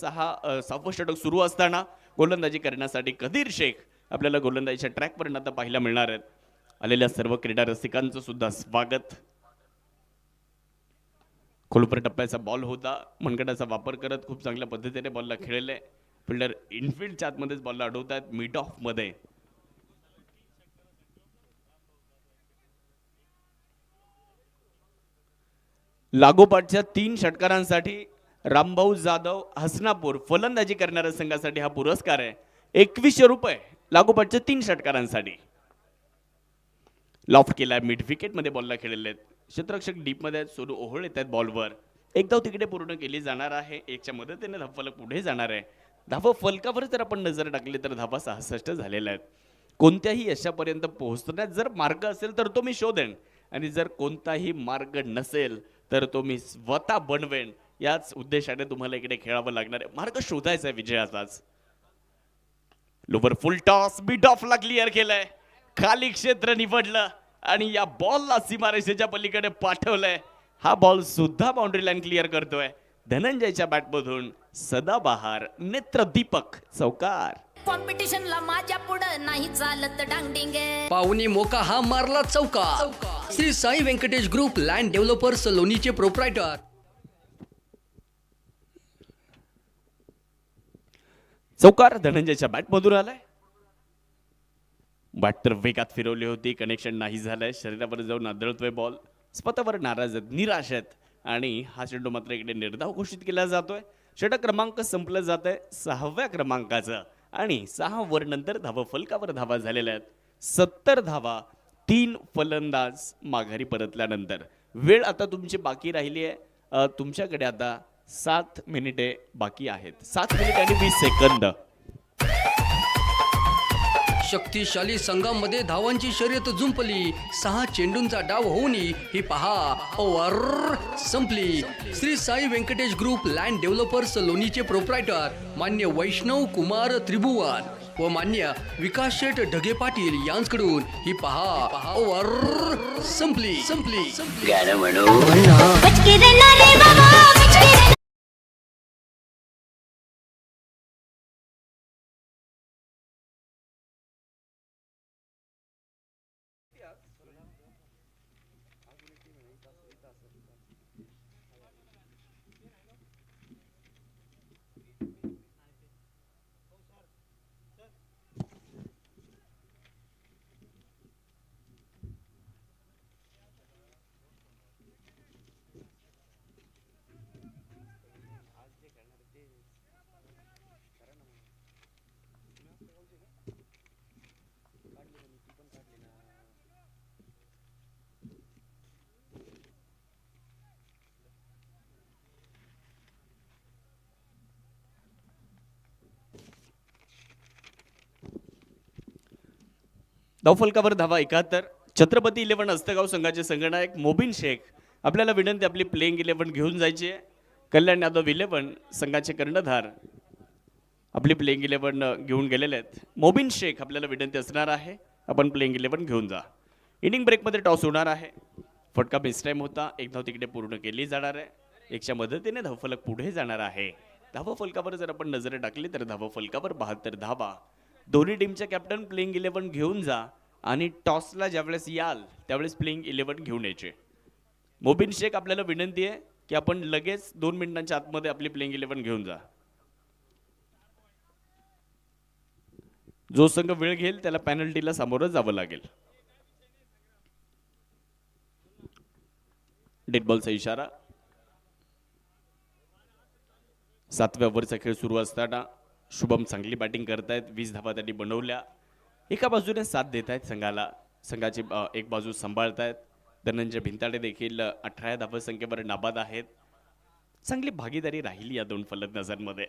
6वं षटक सुरू असताना गोलंदाजी करण्यासाठी कदीर शेख आपल्याला गोलंदाजीच्या ट्रॅकवर आता पाहायला मिळणार आहेत. आलेल्या सर्व क्रीडा रसिकांचं सुद्धा स्वागत. खोलपर टप्प्याचा बॉल होता. मनगटाचा वापर करत खूप चांगल्या पद्धतीने बॉलला खेळले. फिल्डर इनफिल्डच्या आतमध्येच बॉलला अडवतात मिड ऑफ मध्ये. लागोपाठच्या 3 षटकारांसाठी रामभाऊ जाधव हसनापूर फलंदाजी करणाऱ्या संघासाठी हा पुरस्कार आहे. 2100 रुपये लागोपाठच्या 3 षटकारांसाठी. लॉफ्ट केलाय. मिड विकेट मध्ये बॉलला खेळलेले आहेत. क्षेत्ररक्षक डीप मध्ये आहेत. सोनू ओहोळ येत आहेत बॉलवर. एक धाव तिकडे पूर्ण केली जाणार आहे. 1च्या मदतीने धावफलक पुढे जाणार आहे. धावा फलकावर जर आपण नजर टाकली तर धावा 66 झालेल्या आहेत. कोणत्याही यशापर्यंत पोहोचण्यात जर मार्ग असेल तर तो मी शोधेन आणि जर कोणताही मार्ग नसेल तर तो मी स्वतः बनवेन. याच उद्देशाने तुम्हाला इकडे खेळावं लागणार आहे. मार्ग शोधायचा आहे विजयाचाच. लोवर फुल टॉस मिड ऑफला क्लिअर केलंय. खाली क्षेत्र निवडलं आणि या बॉलला सीमारेषेच्या पलीकडे पाठवलंय. हा बॉल सुद्धा बाउंड्री लाईन क्लिअर करतोय. धनंजयच्या बॅटमधून सदाबहार नेत्रदीपक चौकार. कॉम्पिटिशनला माझ्या पुढे नाही चालत डांगडिंगे. पाहुणी मोका हा मारला चौकार. Shri Sai Venkatesh group land developers लोणीचे प्रोप्रायटर. चौकार धनंजयच्या बॅटमधून आलाय. बॅट तर वेगात फिरवली होती. कनेक्शन नाही झालंय. शरीरावर जाऊन आदळतोय बॉल. स्वतःवर नाराज आहेत, निराश आहेत आणि हा चेंडू मात्र इकडे निर्धाव घोषित केला जातोय. षटक क्रमांक संपलं जात आहे 6व्या क्रमांकाचं आणि 6 ओव्हर नंतर धावा फलकावर धावा झालेल्या आहेत. 70 धावा. 3 फलंदाज माघारी परतल्यानंतर. वेळ आता तुमची बाकी राहिली आहे. तुमच्याकडे आता 7 मिनिटे बाकी आहेत. 7 मिनिट आणि 20 सेकंद. शक्तिशाली संघामध्ये धावांची शर्यत जुंपली. 6 चेंडूंचा डाव होऊन ही पहा ओव्हर संपली. Shri Sai Venkatesh group land developers लोणीचे प्रोप्रायटर मान्य वैष्णव कुमार त्रिभुवन व मान्य विकास शेठ ढगे पाटील यांच्याकडून ही पहा ओव्हर संपली. बचके रे नारे बाबा बचके रे. धावफलकावर धावा 71. छत्रपती 11 हस्तगाव संघाचे संघनायक मोबिन शेख आपल्याला विनंती आपली प्लेइंग 11 घेऊन जायची आहे. कल्याण यादव 11 संघाचे कर्णधार आपली प्लेइंग 11 घेऊन गेलेले आहेत. मोबिन शेख आपल्याला विनंती असणार आहे आपण प्लेइंग 11 घेऊन जा. इनिंग ब्रेकमध्ये टॉस होणार आहे. फटका मिस टाइम होता. एक धाव तिकडे पूर्ण केली जाणार आहे. एकच्या मदतीने धावफलक पुढे जाणार आहे. धावफलकावर जर आपण नजर टाकली तर धावफलकावर 72 धावा. दोन्ही टीमच्या कॅप्टन प्लेइंग 11 घेऊन जा आणि टॉसला ज्यावेळेस याल त्यावेळेस प्लेइंग 11 घेऊन यायचे. मोबिन शेख आपल्याला विनंती आहे की आपण लगेच 2 मिनिटांच्या आतमध्ये आपली प्लेइंग 11 घेऊन जा. जो संघ वेळ घेईल त्याला पॅनल्टीला सामोरं जावं लागेल. डेड बॉलचा इशारा. 7व्या ओव्हरचा खेळ सुरू असताना शुभम चांगली बॅटिंग करतायत. 20 धावा त्यांनी बनवल्या. एका बाजूने साथ देत आहेत संघाला. संघाची एक बाजू सांभाळतायत. धनंजय भिंताडे देखील 18 धावसंख्येवर नाबाद आहेत. चांगली भागीदारी राहिली या दोन फलंदाजांमध्ये.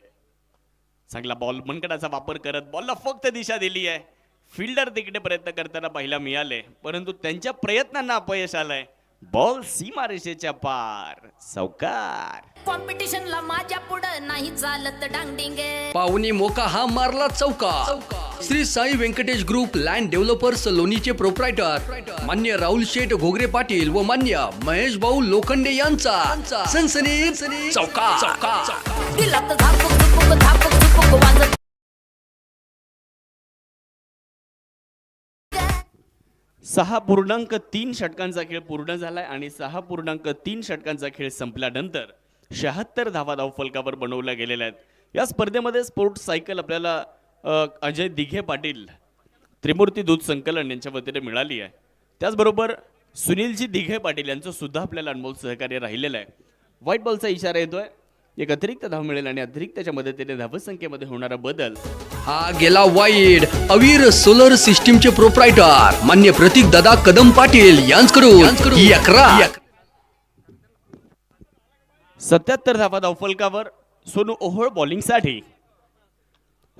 चांगला बॉल मनगटाचा वापर करत बॉलला फक्त दिशा दिली आहे. फिल्डर तिकडे प्रयत्न करताना पाहायला मिळाले परंतु त्यांच्या प्रयत्नांना अपयश आलंय. बॉल सीमारेषेच्या पार. सावकार. कॉम्पिटिशनला माझ्या पुढं नाही चालत डांगडिंग. पाहुणी मोका हा मारला चौका. Shri Sai Venkatesh group land developers लोणीचे प्रोप्रायटर मान्य राहुल शेठ घोगरे पाटील व मान्य महेश भाऊ लोखंडे यांचा सनसनी चौका. दिला तर झापक झुपक वाजत. 6.3 षटकांचा खेळ पूर्ण झालाय आणि 6.3 षटकांचा खेळ संपल्यानंतर 76 धावा धावफलकावर बनवल्या गेलेल्या आहेत. या स्पर्धेमध्ये स्पोर्ट्स सायकल आपल्याला अजय दिघे पाटील त्रिमूर्ती दूध संकलन यांच्या वतीने मिळाली आहे. त्याचबरोबर सुनीलजी दिघे पाटील यांचं सुद्धा आपल्याला अनमोल सहकार्य राहिलेलं आहे. व्हाईट बॉलचा इशारा येतोय. एक अतिरिक्त धाव मिळेल आणि अतिरिक्तच्या मदतीने धावसंख्येमध्ये होणारा बदल. हा गेला वाईड. अवीर सोलर सिस्टीमचे प्रोप्रायटर मान्य प्रतीक दादा कदम पाटील यांच्याकडून 11. 77 धावा धावफलकावर. सोनू ओहोळ बॉलिंगसाठी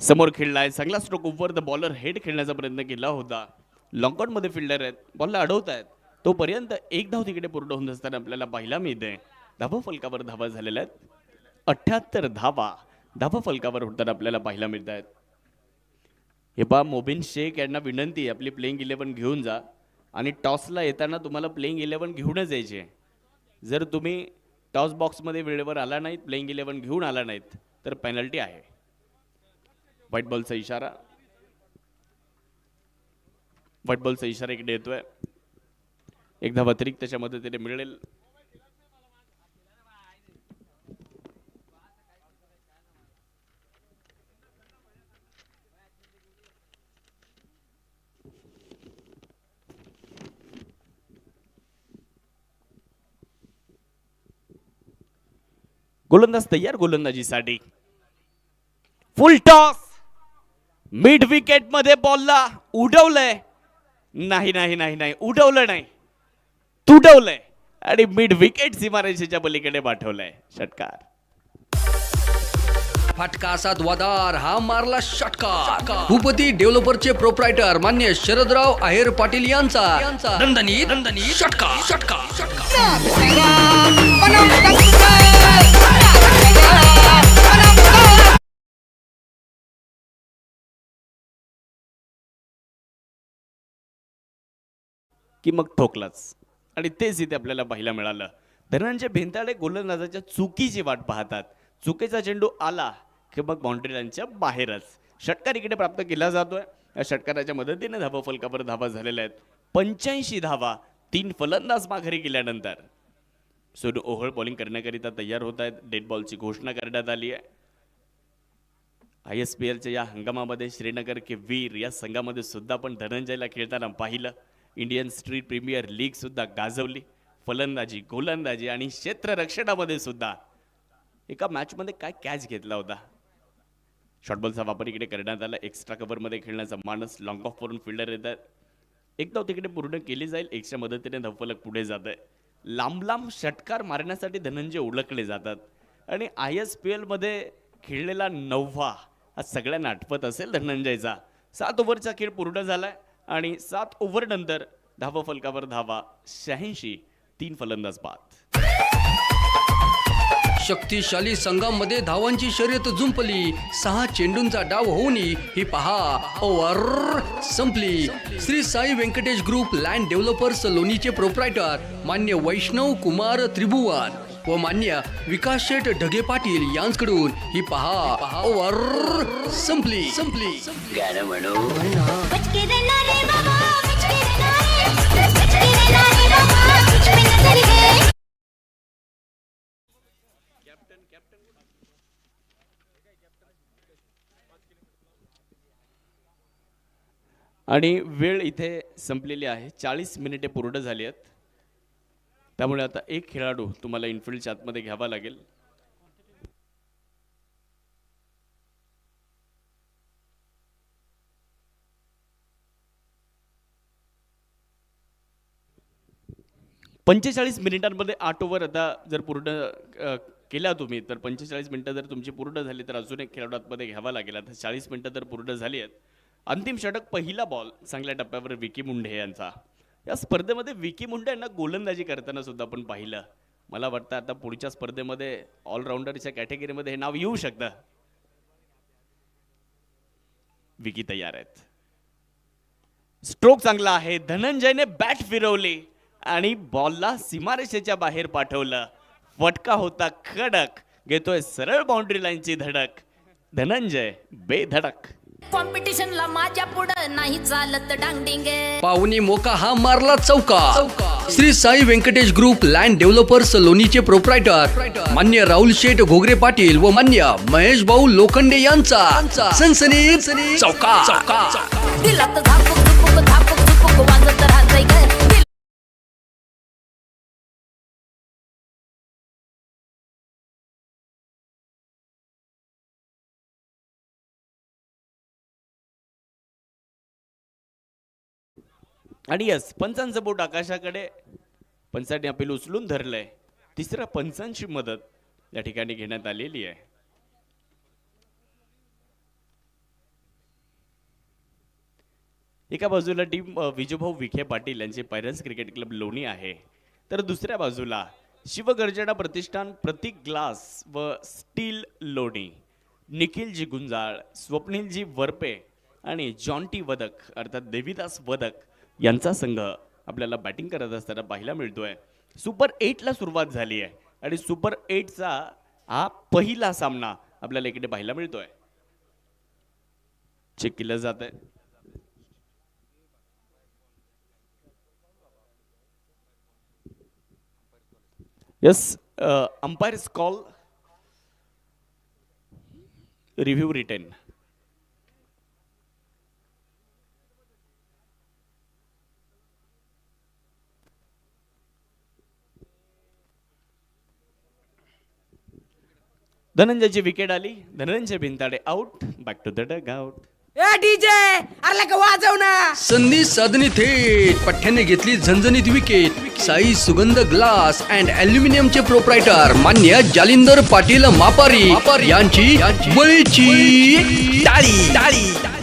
समोर खेळलाय. चांगला stroke over the bowler head खेळण्याचा प्रयत्न केला होता. लॉंग मध्ये फिल्डर आहेत. बॉलला अडवत आहेत. तोपर्यंत एक धाव तिकडे पूर्ण होऊन असताना आपल्याला पाहायला मिळते. धावफलकावर धावा झालेल्या आहेत. 78 धावा धावफलकावर होताना आपल्याला पाहायला मिळत आहेत. हे पहा मोबिन शेख यांना विनंती आहे आपली प्लेइंग 11 घेऊन जा आणि टॉसला येताना तुम्हाला प्लेइंग 11 घेऊनच यायचे. जर तुम्ही टॉस बॉक्समध्ये वेळेवर आला नाहीत प्लेइंग 11 घेऊन आला नाहीत तर पेनल्टी आहे. व्हाईट बॉलचा इशारा. व्हाईट बॉलचा इशारा इकडे येतोय. एक धाव अतिरिक्त त्याच्या मदतीने मिळेल. गोलंदाज तयार गोलंदाजीसाठी. Full toss. मिड विकेट मध्ये बॉलला उडवलंय. नाही नाही नाही नाही उडवलं नाही तुडवलंय आणि मिड विकेट सीमारेषेच्या पलीकडे पाठवलंय. षटकार. फटका असा द्वादार. हा मारला षटकार. भूपती डेव्हलपरचे प्रोप्रायटर मान्य शरदराव आहेर पाटील यांचा दणदणीत षटकार. की मग ठोकलाच आणि तेच इथे आपल्याला पाहायला मिळालं. धनंजय भिंताडे गोलंदाजाच्या चुकीची वाट पाहतात. चुकीचा चेंडू आला की मग बाउंड्री लाईनच्या बाहेरच. षटकार इकडे प्राप्त केला जातोय. या षटकाराच्या मदतीने धावफलकावर धावा झालेल्या आहेत. 85 धावा 3 फलंदाज माघारी गेल्यानंतर. सोनू ओहळ बॉलिंग करण्याकरिता तयार होत आहेत. डेड बॉलची घोषणा करण्यात आली आहे. ISPLच्या या हंगामामध्ये श्रीनगर के वीर या संघामध्ये सुद्धा आपण धनंजयला खेळताना पाहिलं. इंडियन स्ट्रीट प्रीमियर लीग सुद्धा गाजवली. फलंदाजी, गोलंदाजी आणि क्षेत्ररक्षणामध्ये सुद्धा एका मॅचमध्ये काय कॅच घेतला होता. शॉर्टबॉलचा वापर इकडे करण्यात आला. एक्स्ट्रा कव्हरमध्ये खेळण्याचा मानस. लॉंग ऑफ वरून फिल्डर येतात. एक धाव तिकडे पूर्ण केली जाईल. एकच्या मदतीने धावफलक पुढे जात आहे. लांब लांब षटकार मारण्यासाठी धनंजय ओळखले जातात आणि ISPL मध्ये खेळलेला 9वा हा सगळ्यांना आठवत असेल धनंजयचा. 7 ओव्हरचा खेळ पूर्ण झालाय आणि 7 ओव्हर नंतर धावा फलकावर धावा 86. 3 फलंदाज बाद. शक्तिशाली संघामध्ये धावांची शर्यत जुंपली. 6 चेंडूंचा डाव होऊनही ही पहा ओव्हर संपली. Shri Sai Venkatesh group land developers लोणीचे प्रोप्रायटर मान्य वैष्णव कुमार त्रिभुवन व मान्य विकास शेठ ढगे पाटील यांकडून ही पहा ओव्हर संपली. बचके रहना रे बाबा, बचके रहना रे, बचके रहना रे बाबा, कुछ भी नजर गए. आणि वेळ इथे संपलेली आहे. 40 मिनिटे पूर्ण झाली आहेत. त्यामुळे आता एक खेळाडू तुम्हाला इनफिल्डच्या आतमध्ये घ्यावा लागेल. पंचेचाळीस मिनिटांमध्ये 8 ओव्हर आता जर पूर्ण केला तुम्ही तर 45 मिनिटं जर तुमची पूर्ण झाली तर अजून एक खेळाडू आतमध्ये घ्यावा लागेल. आता 40 मिनिटं तर पूर्ण झाली आहेत. अंतिम षटक पहिला बॉल चांगल्या टप्प्यावर विकी मुंढे यांचा. या स्पर्धेमध्ये विकी मुंढे यांना गोलंदाजी करताना सुद्धा आपण पाहिलं. मला वाटतं आता पुढच्या स्पर्धेमध्ये ऑलराऊंडरच्या कॅटेगरीमध्ये हे नाव येऊ शकतं. विकी तयार आहेत. स्ट्रोक चांगला आहे. धनंजयने बॅट फिरवली आणि बॉलला सीमारेषेच्या बाहेर पाठवलं. फटका होता कडक. घेतोय सरळ बाउंड्री लाईनची धडक. धनंजय बेधडक. कॉम्पिटिशनला माझ्या पुढं नाही चालत डांगडिंग. पाहुणी मोका हा मारला चौका. Shri Sai Venkatesh group land developers लोणीचे प्रोप्रायटर मान्य राहुल शेठ घोगरे पाटील व मान्य महेश भाऊ लोखंडे यांचा सनसनीत चौका. दिलात झापूक झुपूक झापूक झुपूक वाजत राहतंय ग. आणि यस पंचांचं बोट आकाशाकडे. पंचांनी अपील उचलून धरलंय. तिसऱ्या पंचांची मदत या ठिकाणी घेण्यात आलेली आहे. एका बाजूला टीम विजूभाऊ विखे पाटील यांचे पायरन्स क्रिकेट क्लब लोणी आहे तर दुसऱ्या बाजूला शिवगर्जना प्रतिष्ठान प्रतीक ग्लास व स्टील लोणी. निखिलजी गुंजाळ, स्वप्नीलजी वरपे आणि जॉन्टी वदक अर्थात देवीदास वदक यांचा संघ आपल्याला बॅटिंग करत असताना पाहायला मिळतोय. सुपर 8ला सुरुवात झाली आहे आणि सुपर 8चा हा पहिला सामना आपल्याला इकडे पाहायला मिळतोय. चेक केलं जात आहे. Yes umpire's call review retain. धनंजयची विकेट आली. Dhananjay Bhintade out. Back to the dugout. ए डीजे अरे लका वाजव ना. संधी साधणी थेट पठ्ठ्याने घेतली झणझणीत विकेट. साई सुगंध ग्लास अँड अल्युमिनियमचे प्रोप्रायटर मान्य जालिंदर पाटील मापारी यांची बळीची टाळी.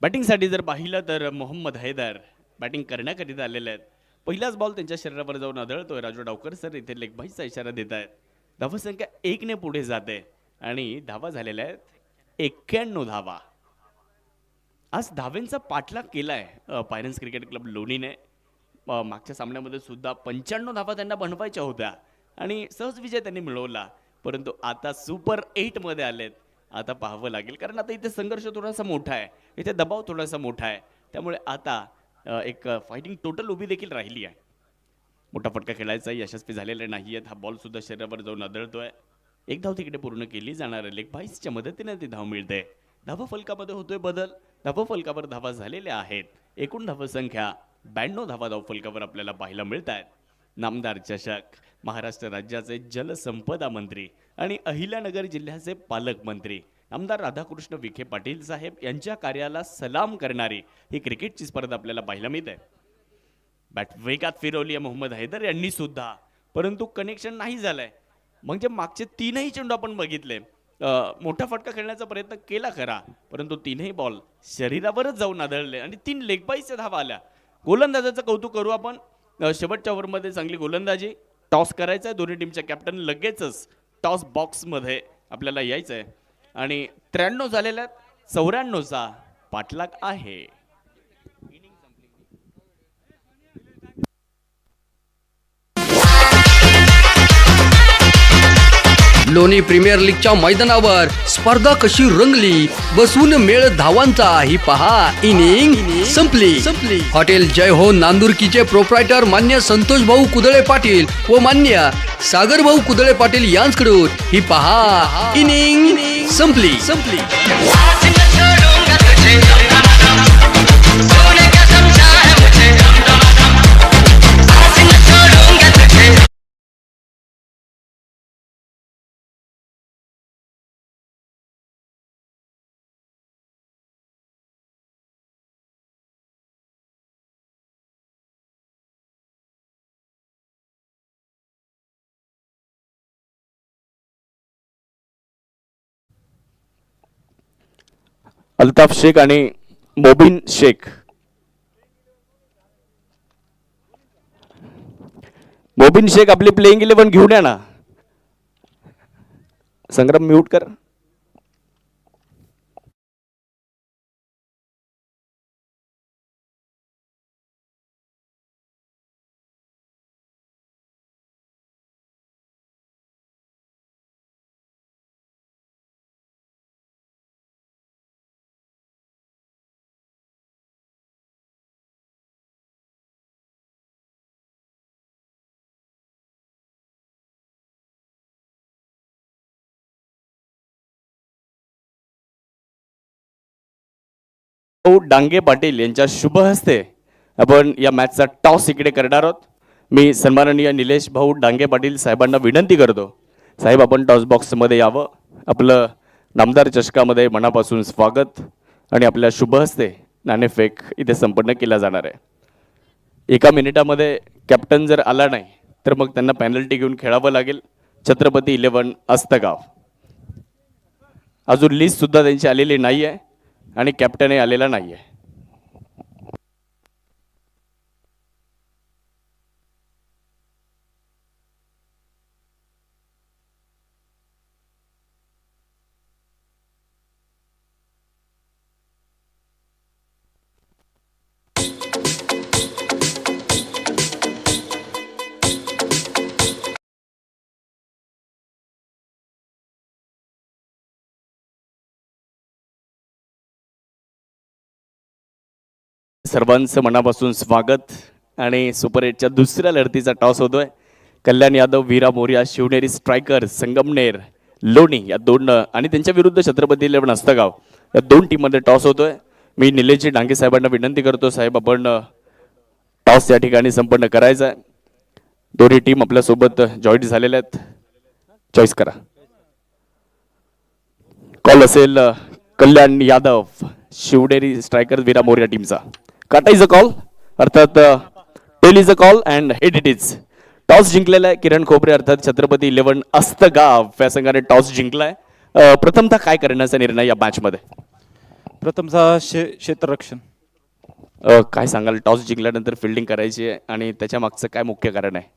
बॅटिंगसाठी जर पाहिलं तर मोहम्मद हैदर बॅटिंग करण्याकरिता आलेले आहेत. पहिलाच बॉल त्यांच्या शरीरावर जाऊन आदळतोय. राजू डावकर सर इथे लेगबाईचा इशारा देत आहेत. धावसंख्या 1ने पुढे जाते आणि धावा झालेल्या आहेत 91 धावा. आज धावेंचा पाठलाग केलाय पायरन्स क्रिकेट क्लब लोणीने. मागच्या सामन्यामध्ये सुद्धा 95 धावा त्यांना बनवायच्या होत्या आणि सहज विजय त्यांनी मिळवला. परंतु आता सुपर 8 मध्ये आलेत. आता पाहावं लागेल, कारण आता इथे संघर्ष थोडासा मोठा आहे, इथे दबाव थोडासा मोठा आहे. त्यामुळे आता एक फायटिंग टोटल उभी देखील राहिली आहे. मोठा फटका खेळायचा यशस्वी झालेला नाही आहेत. हा बॉल सुद्धा शरीरावर जाऊन आदळतोय. एक धाव तिकडे पूर्ण केली जाणार आहे. लेग बाईसच्या मदतीने ती धाव मिळते. धावा फलकामध्ये होतोय बदल. धावा फलकावर धावा झालेल्या आहेत. एकूण धावा संख्या 92 धावा धाव फलकावर आपल्याला पाहायला मिळत आहेत. नामदार चषक महाराष्ट्र राज्याचे जलसंपदा मंत्री आणि अहिल्यानगर जिल्ह्याचे पालकमंत्री आमदार राधाकृष्ण विखे पाटील साहेब यांच्या कार्याला सलाम करणारी ही क्रिकेटची स्पर्धा आपल्याला पाहायला मिळते. बॅट वेगात फिरवली आहे मोहम्मद हैदर यांनी सुद्धा, परंतु कनेक्शन नाही झालंय. म्हणजे मागचे तीनही चेंडू आपण बघितले, मोठा फटका खेळण्याचा प्रयत्न केला खरा, परंतु तीनही बॉल शरीरावरच जाऊन आदळले आणि 3 लेगबाईच्या धावा आल्या. गोलंदाजाचं कौतुक करू आपण. शेवटच्या ओव्हरमध्ये चांगली गोलंदाजी. टॉस करायचा आहे दोन्ही टीमच्या कॅप्टन, लगेचच टॉस बॉक्समध्ये आपल्याला यायचं आहे आणि 93 झालेल्या 94चा पाठलाग आहे. लोणी प्रीमियर लीगच्या मैदानावर स्पर्धा कशी रंगली, बसून मेळ धावांचा ही पहा इनिंग संपली. हॉटेल जय हो नांदुरकीचे प्रोप्रायटर मान्य संतोष भाऊ कुदळे पाटील व मान्य सागर भाऊ कुदळे पाटील यांच्याकडून ही पहा इनिंग संपली. अल्ताफ शेख आणि मोबिन शेख. मोबिन शेख आपली प्लेइंग 11 घेऊन या ना. संग्राम म्यूट कर. डांगे पाटील यांच्या शुभ हस्ते आपण या मॅचचा टॉस इकडे करणार आहोत. मी सन्माननीय निलेश भाऊ डांगे पाटील साहेबांना विनंती करतो, साहेब आपण टॉस बॉक्समध्ये यावं. आपलं नामदार चषकामध्ये मनापासून स्वागत आणि आपल्या शुभ हस्ते नाणेफेक इथे संपन्न केला जाणार आहे. 1 मिनिटामध्ये कॅप्टन जर आला नाही तर मग त्यांना पेनल्टी घेऊन खेळावं लागेल. छत्रपती 11 अस्तगाव. अजून लिस्ट सुद्धा त्यांची आलेली नाही आहे आणि कॅप्टनही आलेला नाही आहे. सर्वांचं मनापासून स्वागत आणि सुपर 8च्या दुसऱ्या लढतीचा टॉस होतोय. कल्याण यादव, वीरा मोरिया, शिवनेरी स्ट्रायकर, संगमनेर, लोणी या 2 आणि त्यांच्या विरुद्ध छत्रपती 11 अस्तगाव या 2 टीममध्ये टॉस होतोय. मी निलेशजी डांगे साहेबांना विनंती करतो, साहेब आपण टॉस या ठिकाणी संपन्न करायचा आहे. दोन्ही टीम आपल्यासोबत जॉईन झालेल्या आहेत. चॉईस करा. कॉल असेल कल्याण यादव, शिवनेरी स्ट्रायकर, वीरा मोरिया टीमचा. काटा इज अ कॉल, अर्थात tail is a call and head it is. Toss जिंकलेला आहे किरण खोबरे अर्थात छत्रपती 11 अस्तगाव या संघाने टॉस जिंकलाय. प्रथमतः काय करण्याचा निर्णय या मॅच मध्ये? प्रथमतः क्षेत्ररक्षण. काय सांगाल, टॉस जिंकल्यानंतर फिल्डिंग करायची आहे आणि त्याच्या मागचं काय मुख्य कारण आहे?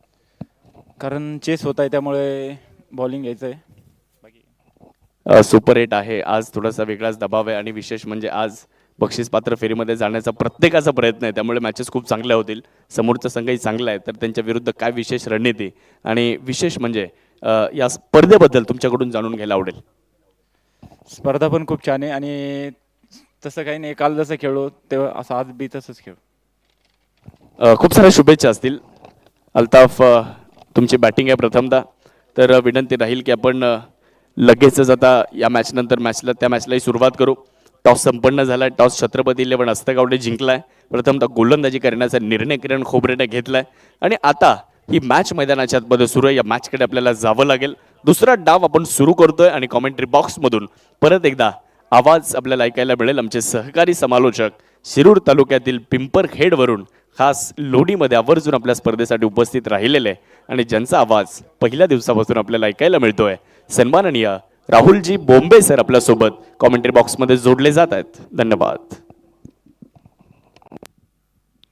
कारण चेस होत आहे त्यामुळे बॉलिंग घ्यायचं आहे. सुपर 8 आहे आज, थोडासा वेगळाच दबाव आहे आणि विशेष म्हणजे आज बक्षीस पात्र फेरीमध्ये जाण्याचा प्रत्येकाचा प्रयत्न आहे, त्यामुळे मॅचेस खूप चांगल्या होतील. समोरचा संघही चांगला आहे, तर त्यांच्या विरुद्ध काय विशेष रणनीती आणि विशेष म्हणजे या स्पर्धेबद्दल तुमच्याकडून जाणून घ्यायला आवडेल. स्पर्धा पण खूप छान आहे आणि तसं काही नाही, काल जसं खेळलो तेव्हा असं आज बी तसंच खेळू. खूप साऱ्या शुभेच्छा असतील. अल्ताफ, तुमची बॅटिंग आहे प्रथमतः, तर विनंती राहील की आपण लगेचच आता या मॅचनंतर त्या मॅचलाही सुरुवात करू. टॉस संपन्न झाला, टॉस छत्रपती 11 हस्तगावडे जिंकलाय. प्रथमतः गोलंदाजी करण्याचा निर्णय किरण खोबरेने घेतलाय आणि आता ही मॅच मैदानाच्या आतमध्ये सुरू आहे. या मॅचकडे आपल्याला जावं लागेल. दुसरा डाव आपण सुरू करतोय आणि कॉमेंट्री बॉक्समधून परत एकदा आवाज आपल्याला ऐकायला मिळेल. आमचे सहकारी समालोचक शिरूर तालुक्यातील पिंपरखेडवरून खास लोणीमध्ये आवर्जून आपल्या स्पर्धेसाठी उपस्थित राहिलेले आणि ज्यांचा आवाज पहिल्या दिवसापासून आपल्याला ऐकायला मिळतोय, सन्माननीय राहुलजी बोंबे सर आपल्यासोबत कॉमेंट्री बॉक्समध्ये जोडले जात आहेत. धन्यवाद.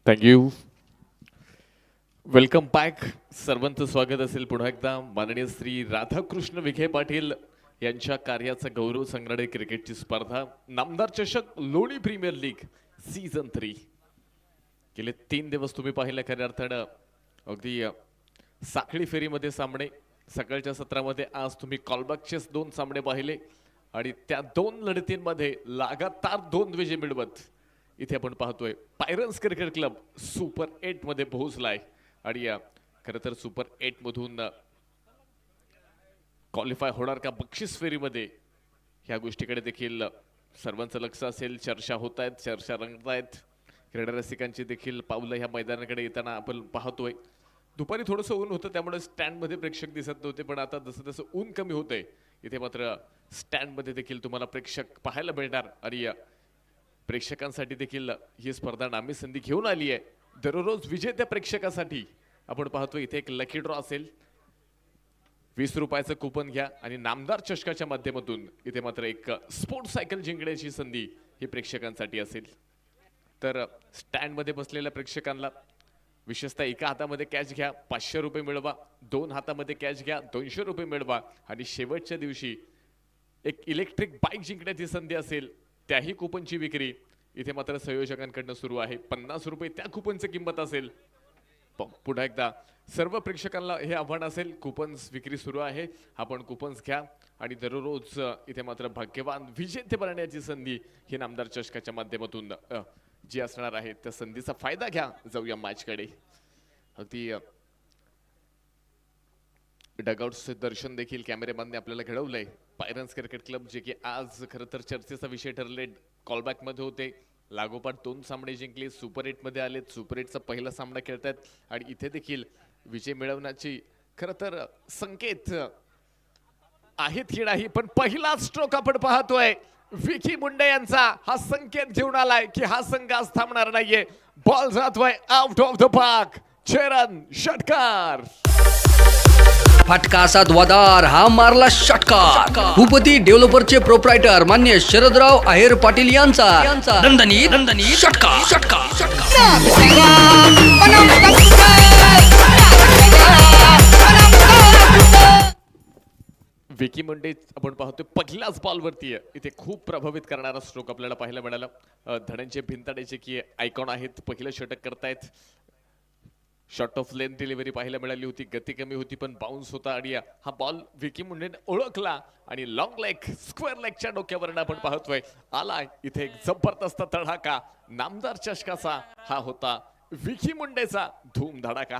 थँक्यू. Welcome back. सर्वांचं स्वागत असेल पुन्हा एकदा. माननीय श्री राधाकृष्ण विखे पाटील यांच्या कार्याचा गौरव सांगणारी क्रिकेटची स्पर्धा नामदार चषक लोणी प्रीमियर लीग सीझन 3. गेले 3 दिवस तुम्ही पाहिलं खऱ्या अर्थानं अगदी साखळी फेरीमध्ये सामने. सकाळच्या सत्रामध्ये आज तुम्ही कॉलबॅकचे 2 सामने पाहिले आणि त्या 2 लढतींमध्ये लगातार 2 विजय मिळवत इथे आपण पाहतोय पायरन्स क्रिकेट क्लब सुपर 8 मध्ये पोहोचलाय आणि खरं तर सुपर 8 मधून क्वालिफाय होणार का बक्षीस फेरीमध्ये, ह्या गोष्टीकडे देखील सर्वांचं लक्ष असेल. चर्चा होत आहेत, चर्चा रंगतायत. क्रीडा रसिकांची देखील पावलं ह्या मैदानाकडे येताना आपण पाहतोय. दुपारी थोडंसं ऊन होतं त्यामुळे स्टँडमध्ये प्रेक्षक दिसत नव्हते, पण आता जसं जसं ऊन कमी होतंय इथे मात्र स्टँडमध्ये देखील तुम्हाला प्रेक्षक पाहायला मिळणार आणि प्रेक्षकांसाठी देखील ही स्पर्धा नामी संधी घेऊन आली आहे. दररोज विजेत्या प्रेक्षकासाठी आपण पाहतो इथे एक लकी ड्रॉ असेल. 20 रुपयाचं कुपन घ्या आणि नामदार चषकाच्या माध्यमातून इथे मात्र एक स्पोर्ट्स सायकल जिंकण्याची संधी ही प्रेक्षकांसाठी असेल. तर स्टँडमध्ये बसलेल्या प्रेक्षकांना विशेषतः एका हातामध्ये कॅच घ्या, 500 रुपये मिळवा. 2 हातामध्ये कॅच घ्या, 200 रुपये मिळवा. आणि शेवटच्या दिवशी एक इलेक्ट्रिक बाईक जिंकण्याची संधी असेल. त्याही कुपनची विक्री इथे मात्र संयोजकांकडनं सुरू आहे. 50 रुपये त्या कुपनची किंमत असेल. पुन्हा एकदा सर्व प्रेक्षकांना हे आव्हान असेल, कुपन्स विक्री सुरू आहे. आपण कुपन्स घ्या आणि दररोज इथे मात्र भाग्यवान विजेते बनण्याची संधी ही नामदार चषकाच्या माध्यमातून जी असणार आहे त्या संधीचा फायदा घ्या. जाऊया मॅचकडे. अगदी डगआउटचे दर्शन देखील कॅमेरेमॅनने आपल्याला घडवलंय. पायरन्स क्रिकेट क्लब जे की आज खरं तर चर्चेचा विषय ठरले, कॉलबॅक मध्ये होते. लागोपाठ 2 सामने जिंकले, सुपर 8 मध्ये आले. सुपर 8चा पहिला सामना खेळतायत आणि इथे देखील विजय मिळवण्याची खरं तर संकेत आहेत की नाही, पण पहिला स्ट्रोक आपण पाहतोय विकी मुंडे यांचा. हा संकेत घेऊन आलाय की हा संघ आज थांबणार नाहीये. बॉल जातोय आउट ऑफ द पार्क. चरण षटकार. फटका असा द्वादार, हा मारला षटकार. भूपती डेव्हलपरचे प्रोप्रायटर मान्य शरदराव आहेर पाटील यांचा दणदणीत षटकार. विकी मुंडे आपण पाहतोय पहिल्याच बॉलवरती इथे खूप प्रभावित करणारा स्ट्रोक आपल्याला पाहायला मिळाला. धनंजय भिंताडेचे की आयकॉन आहेत, पहिलं षटक करतायत. शॉर्ट ऑफ लेंथ डिलिव्हरी पाहायला मिळाली होती, गती कमी होती पण बाउन्स होता आणि हा बॉल विकी मुंडेने ओळखला आणि लॉंग लेग स्क्वेअर लेगच्या डोक्यावरनं आपण पाहतोय आला इथे एक जबरदस्त तडाखा. नामदार चषकाचा हा होता विकी मुंडेचा धूम धडाका.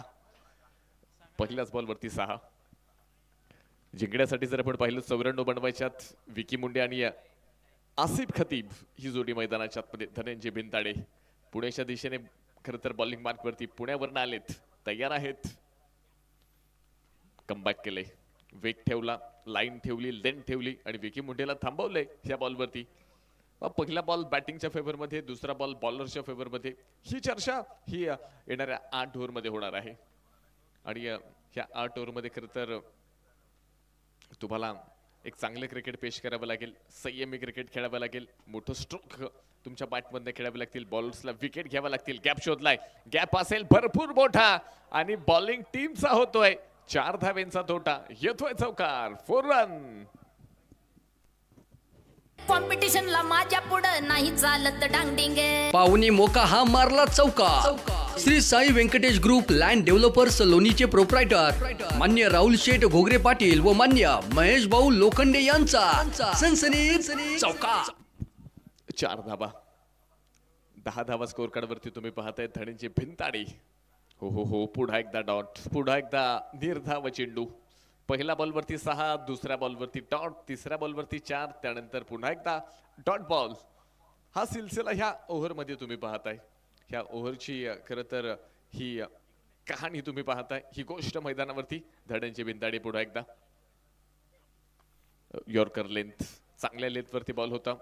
पहिल्याच बॉलवरती 6. जिंकण्यासाठी जर आपण पाहिलं 94 बनवायच्यात. विकी मुंडे आणि आसिफ खतीब ही जोडी मैदानाच्या आतमध्ये. धनंजय भिंताडे पुण्याच्या दिशेने खरं तर बॉलिंग मार्कवरती पुण्यावरनं आलेत, तयार आहेत. कमबॅक केले, वेग ठेवला, लाईन ठेवली, लेंथ ठेवली आणि विकी मुंडेला थांबवलंय या बॉलवरती. पहिला बॉल बॅटिंगच्या फेवरमध्ये, दुसरा बॉल बॉलरच्या फेवरमध्ये. ही चर्चा ही येणाऱ्या 8 ओव्हरमध्ये होणार आहे आणि ह्या 8 ओव्हरमध्ये खरं तर तुम्हाला एक चांगलं क्रिकेट पेश करावं लागेल, संयमी क्रिकेट खेळावं लागेल, मोठं स्ट्रोक तुमच्या बॅटमधनं खेळावे लागतील, बॉलर्सला विकेट घ्यावा लागतील. गॅप शोधलाय, गॅप असेल भरपूर मोठा आणि बॉलिंग टीमचा होतोय 4 धावेंचा तोटा. येतोय चौकार, 4 रन. कॉम्पिटिशनला माझ्या पुढं नाही चालत डांगडिंग पाहुणी मोका हा मारला चौका Shri Sai Venkatesh group land developers लोणीचे प्रोप्रायटर मान्य राहुल शेठ घोगरे पाटील व मान्य महेश भाऊ लोखंडे यांचा सनसनीत चौका. 4 धाबा 10 धावा स्कोर कार्ड वरती तुम्ही पाहताय धडींची भिंताडी. हो हो हो, पुन्हा एकदा डॉट, पुन्हा एकदा निर्धाव चेंडू. पहिल्या बॉलवरती 6, दुसऱ्या बॉलवरती डॉट, तिसऱ्या बॉलवरती 4, त्यानंतर पुन्हा एकदा डॉट बॉल. हा सिलसिला ह्या ओव्हरमध्ये तुम्ही पाहताय. ह्या ओव्हरची खरं तर ही कहाणी तुम्ही पाहताय. ही गोष्ट मैदानावरती धड्यांची भिंताडी. पुन्हा एकदा यॉर्कर लेंथ, चांगल्या लेंथवरती बॉल होता.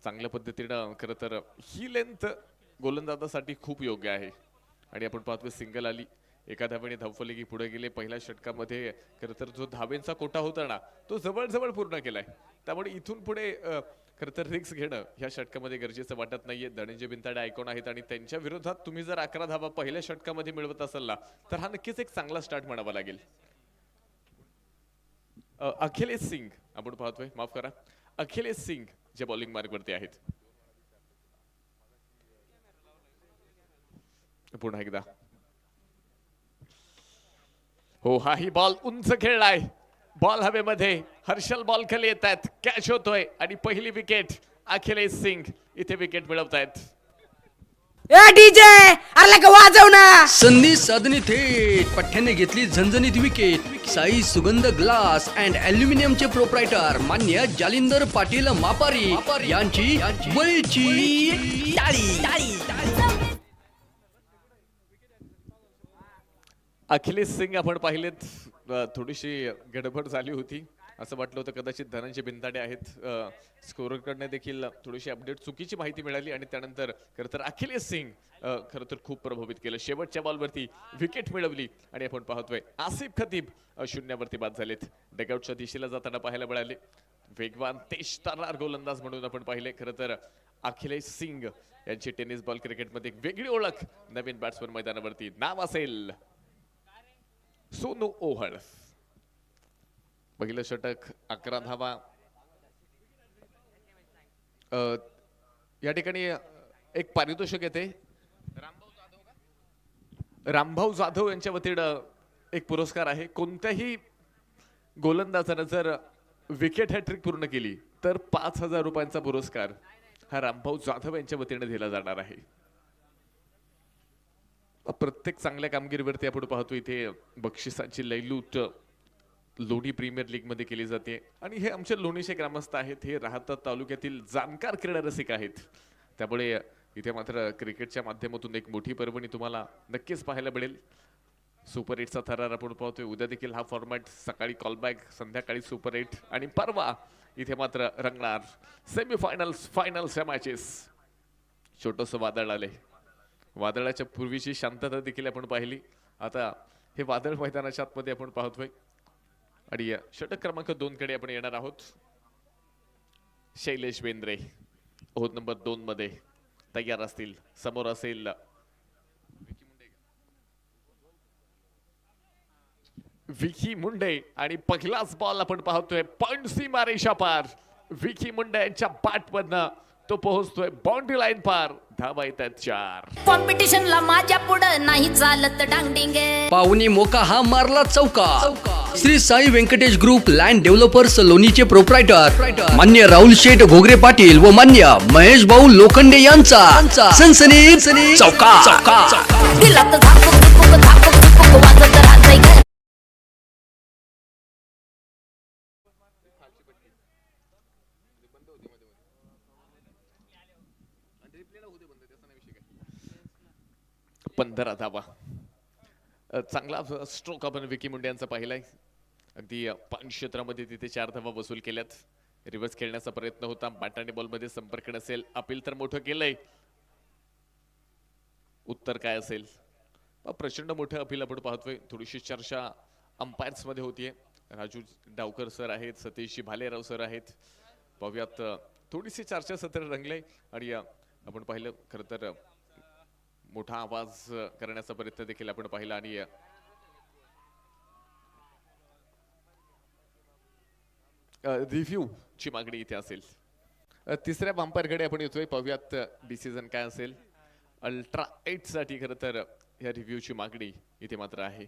चांगल्या पद्धतीनं खरं तर ही लेंथ गोलंदाजासाठी खूप योग्य आहे. आणि आपण पाहतोय सिंगल आली, एका धावेने धावफलकी की पुढे गेले. पहिल्या षटकामध्ये खरं तर जो धावेंचा कोटा होता ना तो जवळजवळ पूर्ण केलाय. त्यामुळे इथून पुढे खरं तर रिक्स घेणं ह्या षटकामध्ये गरजेचं वाटत नाहीये. धनंजय बिनताडे आयकॉन आहेत आणि त्यांच्या विरोधात तुम्ही जर 11 धावा पहिल्या षटकामध्ये मिळवत असाल ना तर हा नक्कीच एक चांगला स्टार्ट म्हणावा लागेल. अखिलेश सिंग आपण पाहतोय, माफ करा, अखिलेश सिंग जे बॉलिंग मार्गवरती आहेत. पुन्हा एकदा हो, हाही बॉल उंच खेळलाय. बॉल हवेमध्ये, हर्षल बॉल खाली येत आहेत, कॅच होतोय आणि पहिली विकेट अखिलेश सिंग इथे विकेट मिळवतायत. ए डीजे अरे लगा वाजव ना. संधी साधणी थेट पठ्ठ्याने घेतली झणझणीत विकेट. साई सुगंध ग्लास अँड अल्युमिनियमचे प्रोप्रायटर मान्य जालिंदर पाटील मापारी यांची वळीची टाळी. अखिलेश सिंग आपण पाहिलेत, थोडीशी गडबड झाली होती. असं वाटलं होतं कदाचित धनंजय बिनताडे आहेत. स्कोररकडनं देखील थोडीशी अपडेट चुकीची माहिती मिळाली आणि त्यानंतर खरं तर अखिलेश सिंग खरं तर खूप प्रभावित केलं. शेवटच्या बॉलवरती विकेट मिळवली आणि आपण पाहतोय आसिफ खतीब शून्यावरती बाद झालेत. डगआउटच्या दिशेला जाताना पाहायला मिळाले. वेगवान तेज तर्रार गोलंदाज म्हणून आपण पाहिले. खरं तर अखिलेश सिंग यांची टेनिस बॉल क्रिकेटमध्ये एक वेगळी ओळख नवीन बॅट्समन मैदानावरती. नाव असेल सोनू ओहळ. पहिलं षटक 11 धावा. या ठिकाणी एक पारितोषिक येते. रामभाऊ जाधव यांच्या वतीनं एक पुरस्कार आहे. कोणत्याही गोलंदाजानं जर विकेट हॅट्रिक पूर्ण केली तर 5,000 रुपयांचा पुरस्कार हा रामभाऊ जाधव यांच्या वतीने दिला जाणार आहे. प्रत्येक चांगल्या कामगिरीवरती आपण पाहतो इथे बक्षिसाची लयलूट लोणी प्रीमियर लीग मध्ये केली जाते. आणि हे आमचे लोणीचे ग्रामस्थ आहेत, हे राहतात तालुक्यातील जाणकार क्रीडा रसिक आहेत. त्यामुळे इथे मात्र क्रिकेटच्या माध्यमातून एक मोठी पर्वणी तुम्हाला नक्कीच पाहायला मिळेल. सुपर 8चा थरार आपण पाहतोय. उद्या देखील हा फॉर्मॅट, सकाळी कॉलबॅक, संध्याकाळी सुपर 8 आणि परवा इथे मात्र रंगणार सेमीफायनल्स, फायनल्सच्या मॅचेस. छोटंसं वादळ आले, वादळाच्या पूर्वीची शांतता देखील आपण पाहिली. आता हे वादळ मैदानाच्या आतमध्ये आपण पाहतोय आणि षटक क्रमांक 2 कडे आपण येणार आहोत. शैलेश बेंद्रे ओव्हर नंबर 2 मध्ये तयार असतील. समोर असेल विकी मुंडे आणि पहिलाच बॉल आपण पाहतोय पॉइंट सीमा रेषा पार. विकी मुंडे यांच्या बॅट मधनं तो पोहोचतोय बाउंड्री लाईन पार. धावा येत आहेत 4. कॉम्पिटिशनला माझ्या पुढं नाही चालत डांगडिंग पाहुणी मोका हा मारला चौका. Shri Sai Venkatesh group land developers लोणीचे प्रोप्रायटर मान्य राहुल शेठ घोगरे पाटील व मान्य महेश भाऊ लोखंडे यांचा सनसनीत चौका. दिला तर झापूक वाजत राहतंय ग. पंधरा धावा. चांगला स्ट्रोक आपण विकी मुंडे यांचा पाहिलाय. अगदी पान क्षेत्रामध्ये तिथे 4 धावा वसूल केल्यात. रिव्हर्स खेळण्याचा प्रयत्न होता, बॅट आणि बॉलमध्ये संपर्क नसेल. अपील तर मोठं केलंय, उत्तर काय असेल? प्रचंड मोठं अपील आपण पाहतोय. थोडीशी चर्चा अंपायर्स मध्ये होतीये. राजू डावकर सर आहेत, सतीश भालेराव सर आहेत. पाहूयात, थोडीशी चर्चासत्र रंगले आणि आपण पाहिलं खरं तर मोठा आवाज करण्याचा प्रयत्न देखील आपण पाहिला आणि रिव्ह्यू ची मागणी इथे असेल. तिसऱ्या बंपरकडे आपण येतोय, पाहूयात डिसिजन काय असेल. अल्ट्रा 8 साठी खरं तर या रिव्ह्यूची मागणी इथे मात्र आहे.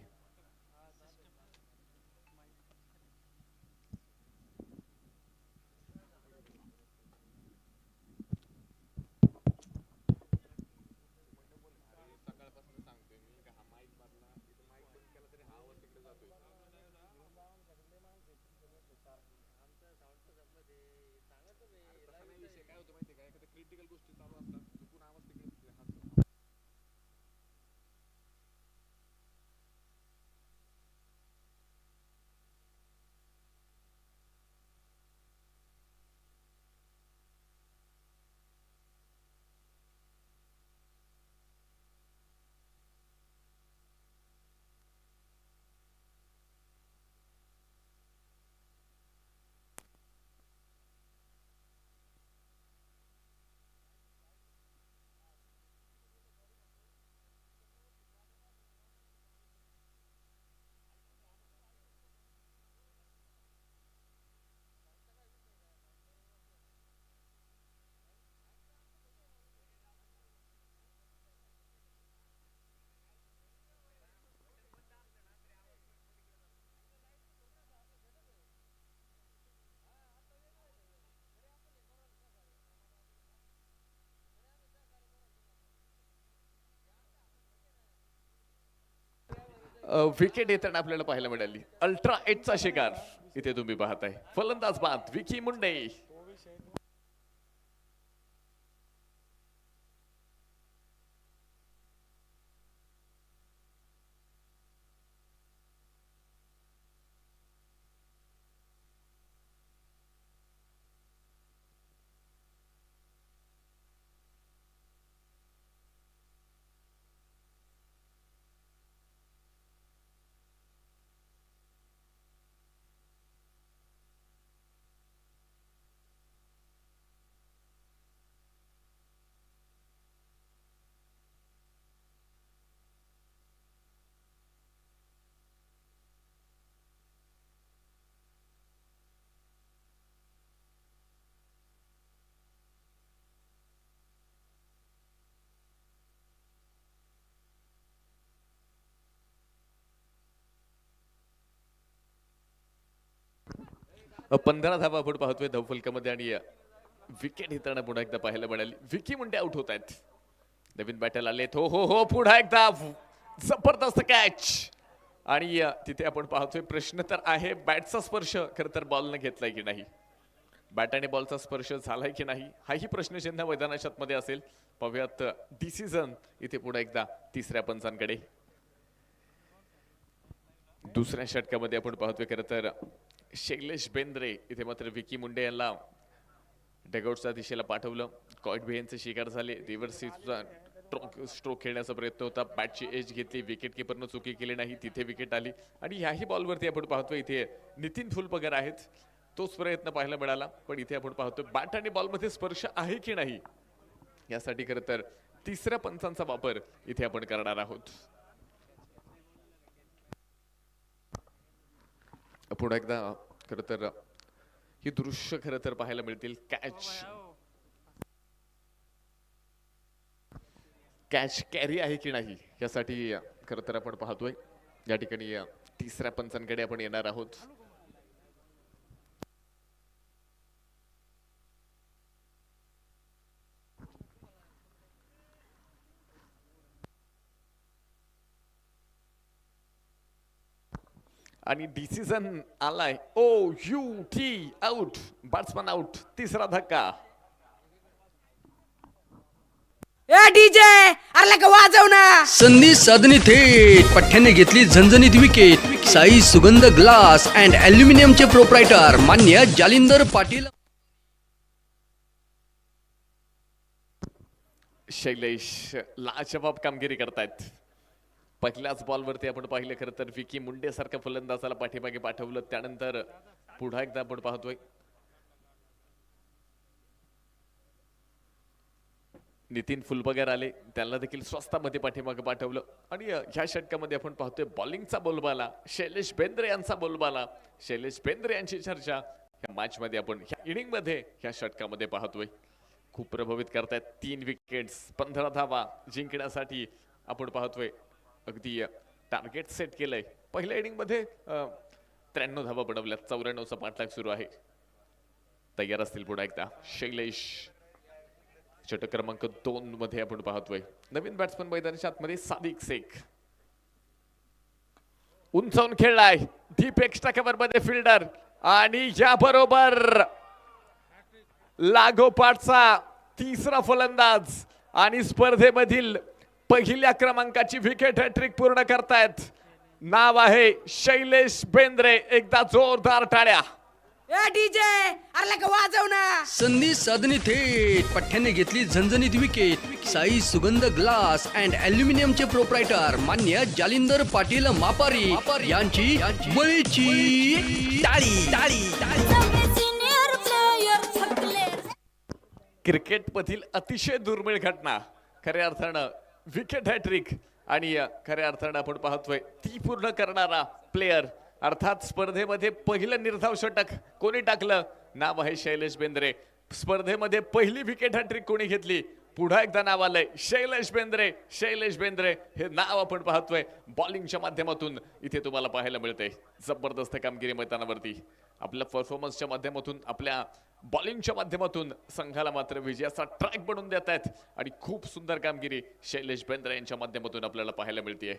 विकेट येताना आपल्याला पाहायला मिळाली. अल्ट्रा 8 चा शिकार इथे तुम्ही पाहताय. फलंदाज बाद विकी मुंडे. पंधरा धावा आपण पाहतोय धावफलकामध्ये आणि विकेट घेताना पुन्हा एकदा पाहायला मिळाली. विकी मुंडे आउट होत आहेत. नवीन बॅटल आलेत. हो हो हो पुन्हा एकदा जबरदस्त कॅच. आणि तिथे आपण पाहतोय प्रश्न तर आहे, बॅटचा स्पर्श खरं तर बॉलने घेतलाय की नाही, बॅट आणि बॉलचा स्पर्श झालाय की नाही, हाही प्रश्नचिन्ह मैदानाच्या आतमध्ये असेल. पाहूयात डिसिजन इथे पुन्हा एकदा तिसऱ्या पंचांकडे. दुसऱ्या षटकामध्ये आपण पाहतोय खरं तर शैलेश बेंद्रे इथे मात्र विकी मुंडे यांना डगआउटच्या दिशेला पाठवलं. कॉइट बेहनचे शिकार झाले. रिव्हर्स स्ट्रोक खेळण्याचा प्रयत्न होता. बॅटची एज घेतली. विकेट किपरनं चुकी केली नाही. तिथे विकेट आली. आणि ह्याही बॉलवरती आपण पाहतोय इथे नितीन फुलपगर आहेत. तोच प्रयत्न पाहायला मिळाला. पण इथे आपण पाहतोय बॅट आणि बॉलमध्ये स्पर्श आहे की नाही यासाठी खरं तर तिसऱ्या पंचांचा वापर इथे आपण करणार आहोत. पुन्हा एकदा खरं तर ही दृश्य खरं तर पाहायला मिळतील. कॅच कॅरी आहे की नाही यासाठी खरं तर आपण पाहतोय. या ठिकाणी तिसऱ्या पंचांकडे आपण येणार आहोत. आणि डिसिजन आलाय. OUT out. Batsman out. तिसरा धक्का. ए डीजे अरे लका वाजव ना. संधी साधने थेट पठ्ठ्याने घेतली झणझणीत विकेट. साई सुगंध ग्लास अँड अल्युमिनियमचे प्रोप्रायटर मान्य जालिंदर पाटील. शैलेश लाजवाब कामगिरी करतायत. पहिल्याच बॉलवरती आपण पाहिलं खरं तर विकी मुंडे सारख्या फलंदाजाला पाठीमागे पाठवलं. त्यानंतर पुन्हा एकदा आपण पाहतोय नितीन फुलपगर आले. त्यांना देखील स्वस्तामध्ये पाठीमागे पाठवलं. आणि ह्या षटकामध्ये आपण पाहतोय बॉलिंगचा बोलबाला शैलेश बेंद्रे यांचा बोलबाला. शैलेश बेंद्रे यांची चर्चा ह्या मॅच मध्ये आपण ह्या इनिंग मध्ये ह्या षटकामध्ये पाहतोय. खूप प्रभावित करतायत. 3 विकेट्स 15 धावा जिंकण्यासाठी आपण पाहतोय. अगदी टार्गेट सेट केलंय. पहिल्या इनिंग मध्ये 93 धावा बनवल्या. 94चा पाठलाग सुरू आहे. तयार असतील पुन्हा एकदा शैलेश. षटक क्रमांक 2 मध्ये आपण पाहतोय नवीन बॅट्समन मैदानाच्या आतमध्ये सादिक शेख. उंचावून खेळलाय. डीप एक्स्ट्रा कव्हर मध्ये फिल्डर आणि याबरोबर लागोपाठचा तिसरा फलंदाज आणि स्पर्धेमधील पहिल्या क्रमांकाची विकेट हॅट्रिक पूर्ण करतायत. नाव आहे शैलेश बेंद्रे. एकदा जोरदार टाळ्या. ए डीजे अरे का वाजव ना. संधी साधणी थेट पठ्ठ्याने घेतली झणझणीत विकेट. साई सुगंध ग्लास अँड अल्युमिनियमचे प्रोप्रायटर मान्य जालिंदर पाटील मापारी यांची बळीची टाळी टाळी टाळी. सगळे सिनियर प्लेयर थकले. क्रिकेट मधील अतिशय दुर्मिळ घटना. खऱ्या अर्थानं विकेट हॅट्रिक आणि खऱ्या अर्थानं आपण पाहतोय ती पूर्ण करणारा प्लेयर. अर्थात स्पर्धेमध्ये पहिलं निर्धाव षटक कोणी टाकलं. नाव आहे शैलेश बेंद्रे. स्पर्धेमध्ये पहिली विकेट हॅट्रिक कोणी घेतली. पुन्हा एकदा नाव आलंय शैलेश बेंद्रे. शैलेश बेंद्रे हे नाव आपण पाहतोय बॉलिंगच्या माध्यमातून इथे तुम्हाला पाहायला मिळते. जबरदस्त कामगिरी मैदानावरती. आपल्या परफॉर्मन्सच्या माध्यमातून आपल्या बॉलिंगच्या माध्यमातून संघाला मात्र विजयाचा ट्रॅक बनवून देत आहेत आणि खूप सुंदर कामगिरी शैलेश बेंद्रे यांच्या माध्यमातून आपल्याला पाहायला मिळते.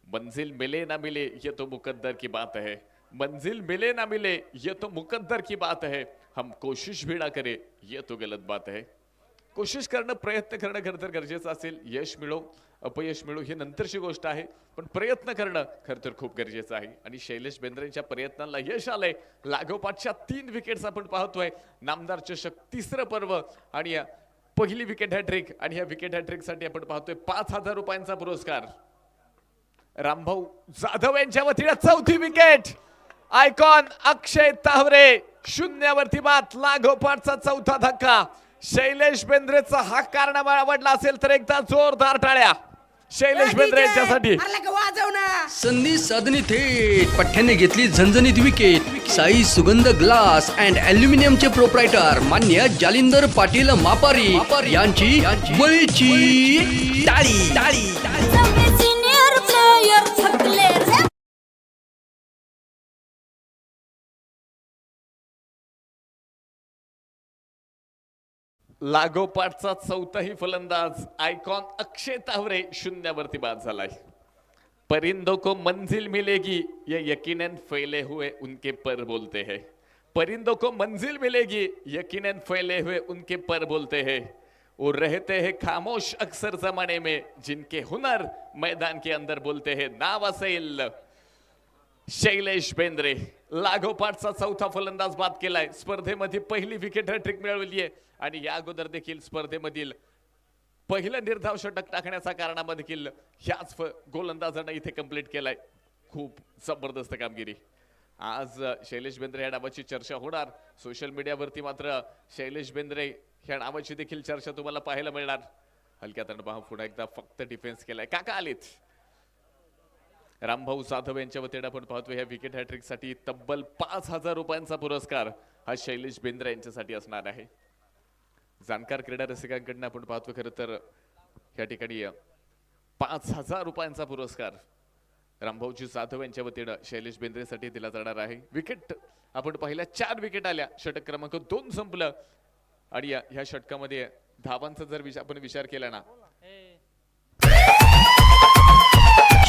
मंजिल मिले ना मिले ये तो मुकद्दर की बात है. मंजिल मिले ना मिले ये तो मुकद्दर की बात है. हम कोशिश भी ना करे ये तो गलत बात है. कोशिश करणं प्रयत्न करणं खरं तर गरजेचं असेल. यश मिळो अपयश मिळो ही नंतरची गोष्ट आहे पण प्रयत्न करणं खरं तर खूप गरजेचं आहे आणि शैलेश बेंद्रेंच्या प्रयत्नांना यश आलंय. लागोपाठच्या 3 विकेट्स आपण पाहतोय. नामदार चषक तिसरं पर्व आणि पहिली विकेट हॅट्रिक आणि ह्या विकेट हॅट्रिक साठी आपण पाहतोय 5,000 रुपयांचा पुरस्कार. रामभाऊ जाधव यांच्या वतीने 4थी विकेट. आयकॉन अक्षय तावरे शून्यावरती बाद. लागोपाठचा 4था धक्का. शैलेश बेंद्रेचा हा कारनामा आवडला असेल तर एकदा जोरदार टाळ्या शैलेश बेंद्रे यांच्यासाठी. अरे का वाजव ना. संधी साधणी थेट पठ्ठ्याने घेतली झणझणीत विकेट. साई सुगंध ग्लास अँड अल्युमिनियमचे प्रोप्रायटर मान्य जालिंदर पाटील मापारी यांची बळीची टाळी टाळी टाळी. सगळे सिनियर प्लेयर थकले. लागोपाठचा 4थाही फलंदाज आयकॉन अक्षय तावरे शून्यावरती बाद झालाय. परिंदों को मंजिल मिलेगी ये यकीनन फैले हुए उनके पर बोलते हैं. परिंदों को मंजिल मिलेगी यकीनन फैले हुए उनके पर बोलते हैं. वो रहते हैं खामोश अक्सर जमाने में जिनके हुनर मैदान के अंदर बोलते हैं. नाव असेल शैलेश बेंद्रे. लागोपाठचा 4था फलंदाज बाद केलाय. स्पर्धेमध्ये पहिली विकेट हॅट्रिक मिळवली आहे आणि या अगोदर देखील स्पर्धेमधील पहिलं निर्धाव षटक टाकण्याचा कारनामा देखील ह्याच गोलंदाजानं इथे कंप्लीट केलाय. खूप जबरदस्त कामगिरी. आज शैलेश बेंद्रे या नावाची चर्चा होणार. सोशल मीडियावरती मात्र शैलेश बेंद्रे ह्या नावाची देखील चर्चा तुम्हाला पाहायला मिळणार. हलक्या तणबा पुन्हा एकदा फक्त डिफेन्स केलाय. काका आलेत. रामभाऊ जाधव यांच्या वतीने आपण पाहतो ह्या विकेट हॅट्रिक साठी तब्बल 5,000 रुपयांचा पुरस्कार हा शैलेश बेंद्रे यांच्यासाठी असणार आहे. जाणकार क्रीडा रसिकांकडून आपण पाहतो खरं तर या ठिकाणी 5,000 रुपयांचा पुरस्कार रामभाऊजी जाधव यांच्या वतीने शैलेश बेंद्रेसाठी दिला जाणार आहे. विकेट आपण पहिल्या 4 विकेट आल्या. षटक क्रमांक 2 संपलं आणि ह्या षटकामध्ये धावांचा जर आपण विचार केला ना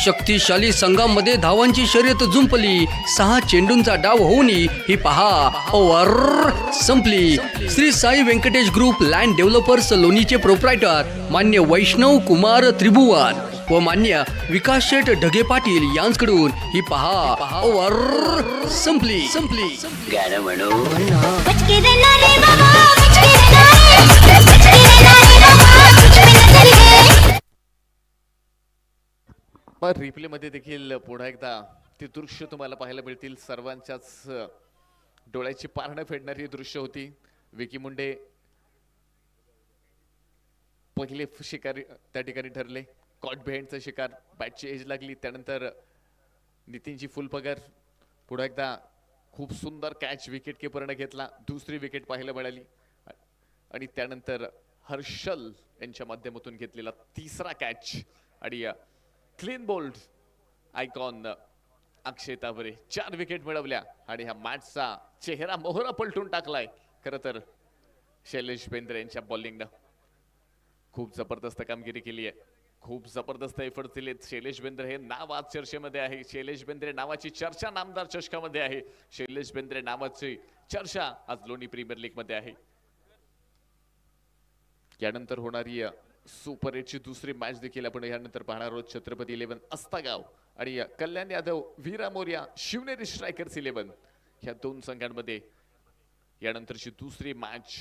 शक्तिशाली संघामध्ये धावांची शर्यत जुंपली. 6 चेंडूंचा डाव होऊन ही पहा ओव्हर संपली. Shri Sai Venkatesh group land developers लोणीचे प्रोप्रायटर मान्य वैष्णव कुमार त्रिभुवन व मान्य विकास शेठ ढगे पाटील यांकडून ही पहा ओव्हर संपली संपली. बच के रहना रे बाबा, बच के रहना रे कुछ भी न करेंगे. पण रिप्ले मध्ये देखील पुन्हा एकदा ती दृश्य तुम्हाला पाहायला मिळतील. सर्वांच्याच डोळ्याची पारणं फेडणारी दृश्य होती. विकी मुंडे पहिले शिकारी त्या ठिकाणी ठरले. कॉट बिहाइंडचा शिकार. बॅटची एज लागली. त्यानंतर नितीनची फुल पगार. पुन्हा एकदा खूप सुंदर कॅच विकेट किपरने घेतला, दुसरी विकेट पाहायला मिळाली आणि त्यानंतर हर्षल यांच्या माध्यमातून घेतलेला तिसरा कॅच आणि क्लीन बोल्ड आयकॉन अक्षय तावरे 4 विकेट मिळवल्या आणि ह्या मॅचचा चेहरा मोहरा पलटून टाकलाय. खरं तर शैलेश बेंद्रे यांच्या बॉलिंगनं खूप जबरदस्त कामगिरी केली आहे, खूप जबरदस्त एफर्ट दिलेत. शैलेश बेंद्रे हे नाव आज चर्चेमध्ये आहे. शैलेश बेंद्रे नावाची चर्चा नामदार चषकामध्ये आहे. शैलेश बेंद्रे नावाची चर्चा आज लोणी प्रीमियर लीग मध्ये आहे. यानंतर होणारी सुपर 8 ची दुसरी मॅच देखील आपण यानंतर पाहणार आहोत. छत्रपती 11 अस्तागाव आणि कल्याण यादव वीरा मोर्या शिवनेरी स्ट्रायकर्स 11 ह्या दोन संघांमध्ये यानंतरची दुसरी मॅच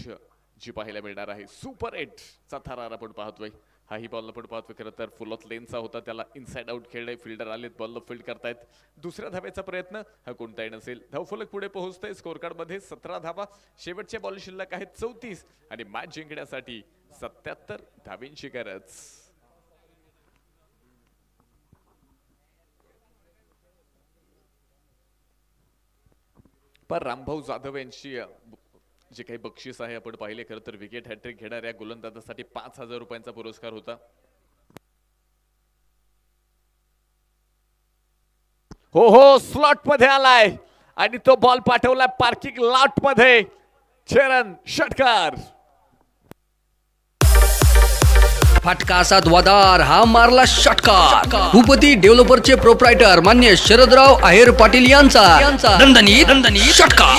जी पाहायला मिळणार आहे. सुपर 8 चा थरार आपण पाहतोय. हाही बॉल आपण पाहतोय. खरं तर फुल ऑफ लेनचा होता, त्याला इनसाइड आउट खेळले, फिल्डर आलेत, बॉल फील्ड करतायत. दुसऱ्या धावेचा प्रयत्न हा कोणताही नसेल. धावफलक पुढे पोहोचतोय. स्कोर कार्ड मध्ये 17 धावा, शेवटच्या बॉल शिल्लक आहेत 34 आणि मॅच जिंकण्यासाठी 77 धावींची गरज. पण रामभाऊ जाधव यांची जे काही बक्षीस आहे आपण पाहिले. खरं तर विकेट हॅट्रिक घेणाऱ्या गोलंदाजासाठी 5,000 रुपयांचा पुरस्कार होता. हो स्लॉट मध्ये आलाय आणि तो बॉल पाठवलाय पार्किंग लॉट मध्ये. चरण षटकार. फटका असा द्वादार, हा मारला षटकार. भूपती डेव्हलपरचे प्रोप्रायटर मान्य शरदराव आहेर पाटील यांचा दणदणीत षटकार.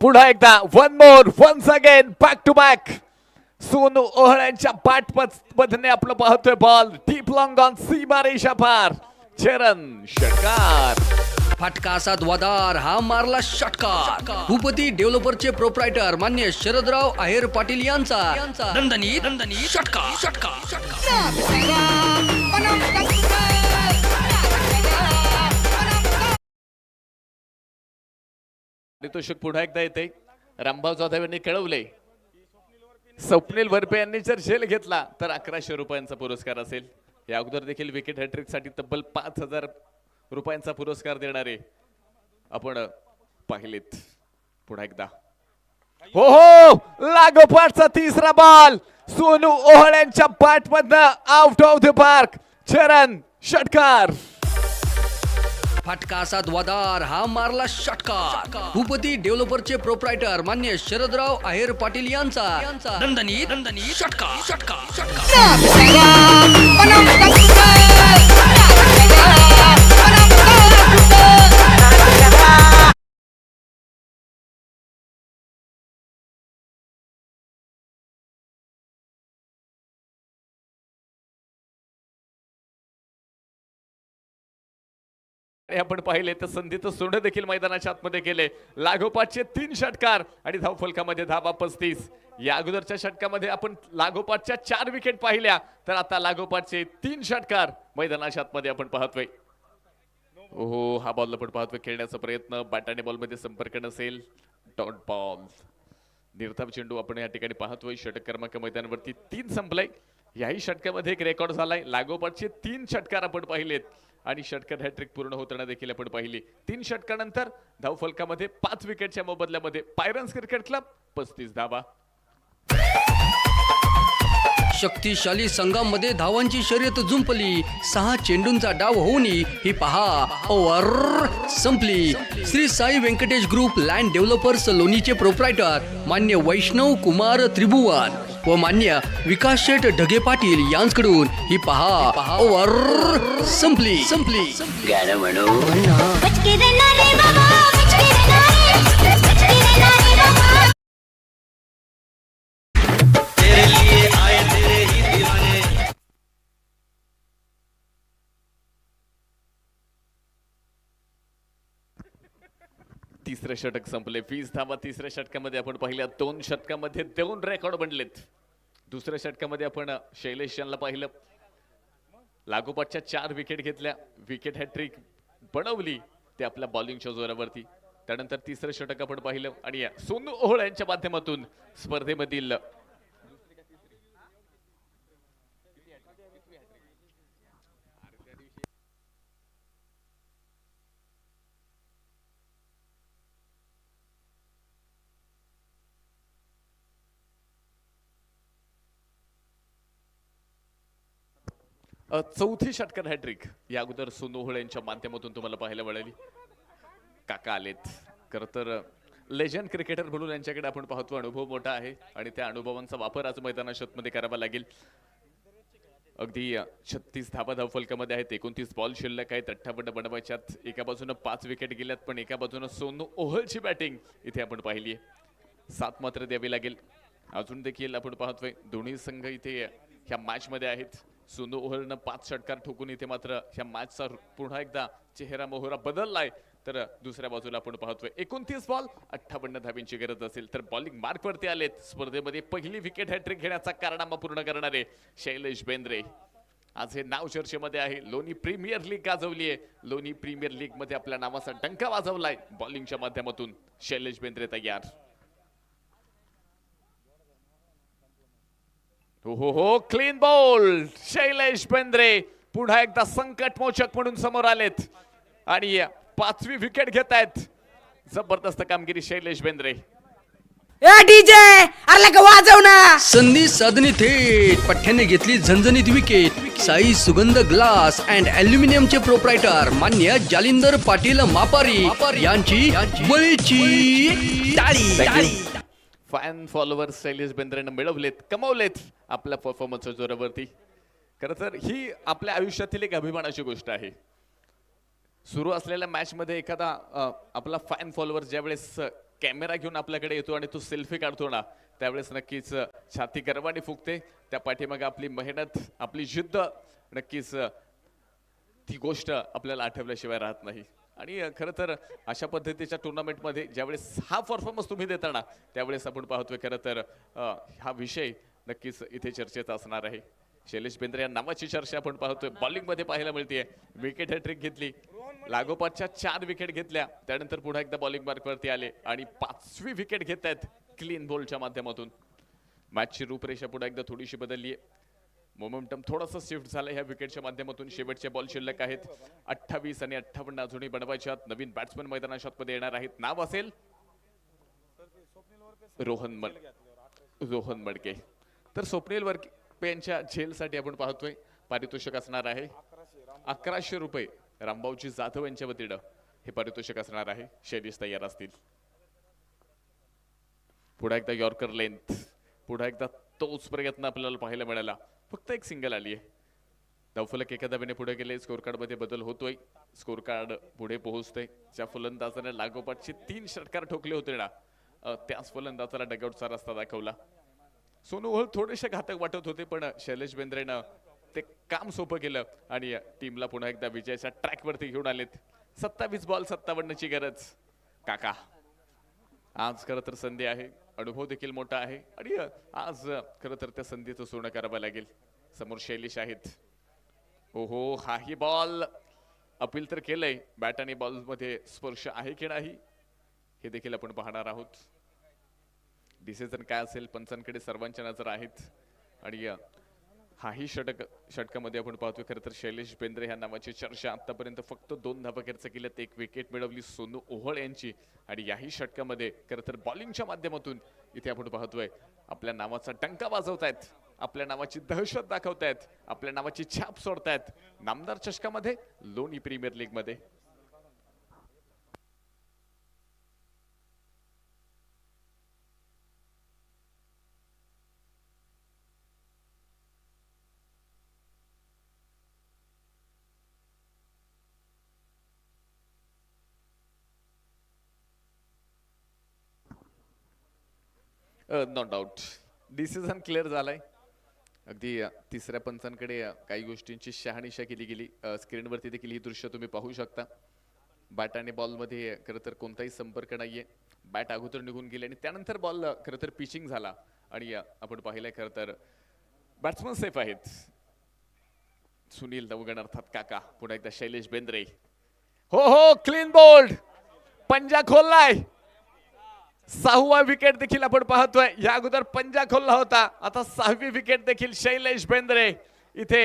पुन्हा एकदा one more once again back to back. Sonu ओहळ्यांच्या बॅटमधने आपलं पाहतोय बॉल डीप लॉंग ऑन सीमा रेषा पार. चरण षटकार. फटका असा द्वादार, हा मारला षटकार. भूपती डेव्हलपरचे प्रोप्रायटर मान्य शरदराव आहेर पाटील यांचा दणदणीत षटकार. पारितोषिक पुन्हा एकदा येते. रामभाऊ जाधव यांनी कळवले. स्वप्नील वरपे यांनी जर झेल घेतला तर 1100 रुपयांचा पुरस्कार असेल. या अगोदर देखील विकेट हॅट्रिक साठी तब्बल 5,000 रुपयांचा पुरस्कार देणारे आपण पाहिलेत. पुन्हा एकदा हो लागोपाठचा तिसरा बॉल सोनू ओहळ्यांच्या बॅटमधनं आउट ऑफ द पार्क. चरण षटकार. फटका असा द्वादार, हा मारला षटकार. भूपती डेव्हलपरचे प्रोप्रायटर मान्य शरदराव आहेर पाटील यांचा दणदणीत षटकार. आपण पाहिले तर संधीत सोंड देखील मैदानाच्या आतमध्ये गेले. लागोपाठचे 3 षटकार आणि धावफलकामध्ये धावा 35. या अगोदरच्या षटकामध्ये आपण लागोपाठच्या 4 विकेट पाहिल्या, तर आता लागोपाठचे 3 षटकार मैदानाच्या आतमध्ये आपण पाहतोय. हो हा बॉल आपण पाहतोय. खेळण्याचा प्रयत्न, बॅट आणि बॉल मध्ये संपर्क नसेल. Dot ball. निर्धाव चेंडू आपण या ठिकाणी पाहतोय. षटक क्रमांक मैदानावरती 3 संपलाय. याही षटकामध्ये एक रेकॉर्ड झालाय. लागोपाठचे 3 षटकार आपण पाहिलेत आणि षटकार हॅट्रिक पूर्ण होताना देखील आपण पाहिली. 3 षटकानंतर धावफलकामध्ये 5 विकेटच्या मोबदल्यामध्ये पायरन्स क्रिकेट क्लब 35 धावा. शक्तिशाली संघामध्ये धावांची शर्यत जुंपली. 6 चेंडूंचा डाव होऊन ही पहा ओव्हर संपली. Shri Sai Venkatesh group land developers लोणीचे प्रोप्रायटर मान्य वैष्णव कुमार त्रिभुवन व मान्य विकास शेठ ढगे पाटील यांच्याकडून ही पहा ओव्हर संपली. बच के रहना रे बाबा, बच के रहना रे बाबा. तिसरे षटक संपले. 20 धावा तिसऱ्या षटकामध्ये आपण पाहिल्या. 2 षटकामध्ये 2 रेकॉर्ड बनलेत. दुसऱ्या षटकामध्ये आपण शैलेश यांना पाहिलं. लागोपाठच्या 4 विकेट घेतल्या. विकेट हॅट्रिक बनवली ते आपल्या बॉलिंगच्या जोरावरती. त्यानंतर तिसरं षटक आपण पाहिलं आणि सोनू ओहोळ यांच्या माध्यमातून स्पर्धेमधील चौथी षटकर हॅट्रिक या अगोदर सोनू ओहोळ यांच्या माध्यमातून तुम्हाला पाहायला मिळाली. काका आलेत खरं तर लेजंड क्रिकेटर म्हणून यांच्याकडे आपण पाहतो अनुभव मोठा आहे आणि त्या अनुभवांचा वापर आज मैदानात मध्ये करावा लागेल. अगदी 36 धावा धावफलकामध्ये आहेत, 29 बॉल शिल्लक आहेत, 58 बनवायच्यात. एका बाजूनं 5 विकेट गेल्यात, पण एका बाजूनं सोनू ओहोळची बॅटिंग इथे आपण पाहिली आहे. 7 मात्र द्यावी लागेल. अजून देखील आपण पाहतोय दोन्ही संघ इथे ह्या मॅच मध्ये आहेत. सोनू ओहोळनं 5 षटकार ठोकून इथे मात्र ह्या मॅचचा पुन्हा एकदा चेहरा मोहरा बदललाय. तर दुसऱ्या बाजूला आपण पाहतोय 29 बॉल 58 धाबींची गरज असेल तर बॉलिंग मार्क वरती आलेत. स्पर्धेमध्ये पहिली विकेट हॅट्रिक घेण्याचा कारनामा पूर्ण करणारे शैलेश बेंद्रे. आज हे नाव चर्चेमध्ये आहे. लोणी प्रीमियर लीग गाजवली आहे. लोणी प्रीमियर लीग मध्ये आपल्या नावाचा डंका वाजवलाय. बॉलिंगच्या माध्यमातून शैलेश बेंद्रे तयार. हो क्लीन बॉल. शैलेश बेंद्रे पुन्हा एकदा संकटमोचक म्हणून समोर आलेत आणि 5वी विकेट घेत आहेत. जबरदस्त कामगिरी शैलेश बेंद्रे. ए डीजे अरे लगा वाजव ना. संधी साधणी थेट पठ्ठ्याने घेतली झणझणीत विकेट. साई सुगंध ग्लास अँड अल्युमिनियमचे प्रोप्रायटर मान्य जालिंदर पाटील मापारी यांची बळीची टाळी. फॅन फॉलोअर्स शैलेश बेंद्रेनं मिळवलेत, कमावलेत आपल्या परफॉर्मन्सच्या जोरावरती. खरं तर ही आपल्या आयुष्यातील एक अभिमानाची गोष्ट आहे. सुरू असलेल्या मॅच मध्ये एखादा आपला फॅन फॉलोअर ज्यावेळेस कॅमेरा घेऊन आपल्याकडे येतो आणि तो सेल्फी काढतो ना, त्यावेळेस नक्कीच छाती गर्वाने फुगते. त्या पाठीमागे आपली मेहनत, आपली जिद्द, नक्कीच ती गोष्ट आपल्याला आठवल्याशिवाय राहत नाही. आणि खरं तर अशा पद्धतीच्या टुर्नामेंटमध्ये ज्यावेळेस हा परफॉर्मन्स तुम्ही देताना त्यावेळेस आपण पाहतोय खरं तर हा विषय नक्कीच इथे चर्चेचा असणार आहे. शैलेश बेंद्रे या नावाची चर्चा आपण पाहतोय. बॉलिंग मध्ये पाहायला मिळते. विकेट हॅट्रिक घेतली, लागोपाठच्या 4 विकेट घेतल्या, त्यानंतर पुन्हा एकदा बॉलिंग मार्कवरती आले आणि 5वी विकेट घेत आहेत क्लीन बॉलच्या माध्यमातून. मॅचची रूपरेषा पुन्हा एकदा थोडीशी बदलली आहे. मोमेंटम थोडंसं शिफ्ट झालं ह्या विकेटच्या माध्यमातून. शेवटचे बॉल शिल्लक आहेत 28 आणि 58 अजूनही बनवायच्यात. नवीन बॅट्समन मैदानात मध्ये येणार आहेत. नाव असेल रोहन मडके. तर स्वप्नील वर्के यांच्या झेलसाठी आपण पाहतोय पारितोषिक असणार आहे 1100 रुपये. रामभाऊजी जाधव यांच्या वतीनं हे पारितोषिक असणार आहे. शैलेश तयार असतील. पुन्हा एकदा यॉर्कर लेंथ, पुन्हा एकदा तोच प्रयत्न आपल्याला पाहायला मिळाला. फक्त एक सिंगल आली आहे. धावफलक एका धावेने पुढे गेले. स्कोर कार्ड मध्ये बदल होतोय. स्कोर कार्ड पुढे पोहोचतोय. ज्या फलंदाजाने लागोपाठचे 3 षटकार ठोकले होते ना, त्याच फलंदाजाला डगआउटचा रस्ता दाखवला. सोनू ओहोळ थोडेसे घातक वाटत होते, पण शैलेश बेंद्रेनं ते काम सोपं केलं आणि टीमला पुन्हा एकदा विजयाच्या ट्रॅक वरती घेऊन आलेत. 27 बॉल 57 ची गरज. काका आज खरं तर संधी आहे, अनुभव देखील मोठा आहे आणि आज खरं तर त्या संधीचं सोनं करावं लागेल. समोर शैलेश आहेत. ओहो, हाही बॉल अपील तर केलंय. बॅट आणि बॉल मध्ये स्पर्श आहे की नाही हे देखील आपण पाहणार आहोत. डिसिजन काय असेल पंचांकडे सर्वांच्या नजर आहेत आणि हाही षटकामध्ये आपण पाहतोय. खरं तर शैलेश बेंद्रे ह्या नावाची चर्चा आतापर्यंत फक्त 2 धावा खर्च केल्यात. 1 विकेट मिळवली सोनू ओहोळ यांची आणि याही षटकामध्ये खरं तर बॉलिंगच्या माध्यमातून इथे आपण पाहतोय आपल्या नावाचा डंका वाजवतायत, आपल्या नावाची दहशत दाखवतायत, आपल्या नावाची छाप सोडतायत नामदार चषकामध्ये, लोणी प्रीमियर लीग मध्ये. नो डाऊट डिसिजन क्लिअर झालाय. अगदी तिसऱ्या पंचांकडे काही गोष्टींची शहानिशा केली गेली. स्क्रीनवरती देखील ही दृश्य तुम्ही पाहू शकता. बॅट आणि बॉल मध्ये खरं तर कोणताही संपर्क नाहीये. बॅट अगोदर निघून गेले आणि त्यानंतर बॉल खरं तर पिचिंग झाला आणि आपण पाहिलंय खरं तर बॅट्समन सेफ आहेत. सुनील नवगण अर्थात काका. पुन्हा एकदा शैलेश बेंद्रे. हो क्लीन बोल्ड. पंजा खोललाय. 6वा विकेट देखील आपण पाहतोय. या अगोदर पंजा खोलला होता, आता 6वी विकेट देखील शैलेश बेंद्रे. इथे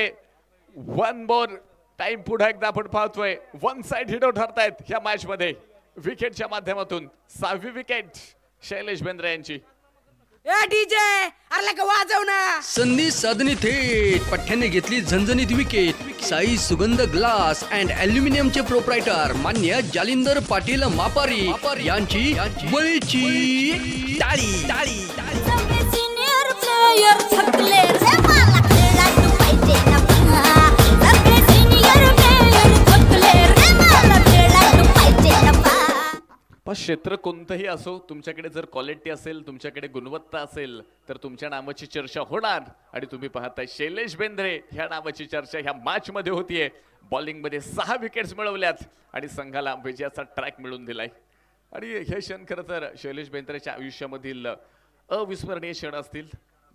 वन मोर टाइम पुढे एकदा आपण पाहतोय. वन साइड हिरो ठरतायत या मॅच मध्ये विकेटच्या माध्यमातून. 6वी विकेट शैलेश बेंद्रे यांची. ए डीजे अरे लगा वाजव ना. संधी साधणी थेट पठ्ठ्याने घेतली झणझणीत विकेट. साई सुगंध ग्लास अँड अल्युमिनियमचे प्रोप्रायटर मान्य जालिंदर पाटील मापारी यांची बळीची टाळी. सगळे सिनियर प्लेयर थकले रे मला खेळायला पाहिजे ना पुन्हा. सगळे सिनियर प्लेयर थकले रे मला खेळायला पाहिजे ना पुन्हा. पण क्षेत्र कोणतंही असो, तुमच्याकडे जर क्वालिटी असेल, तुमच्याकडे गुणवत्ता असेल, तर तुमच्या नावाची चर्चा होणार. आणि तुम्ही पाहताय शैलेश बेंद्रे ह्या नावाची चर्चा ह्या मॅच मध्ये होतीये. बॉलिंग मध्ये 6 विकेट्स मिळवल्यात आणि संघाला विजयाचा ट्रॅक मिळवून दिलाय. आणि हे क्षण खरं तर शैलेश बेंद्रेच्या आयुष्यामधील अविस्मरणीय क्षण असतील.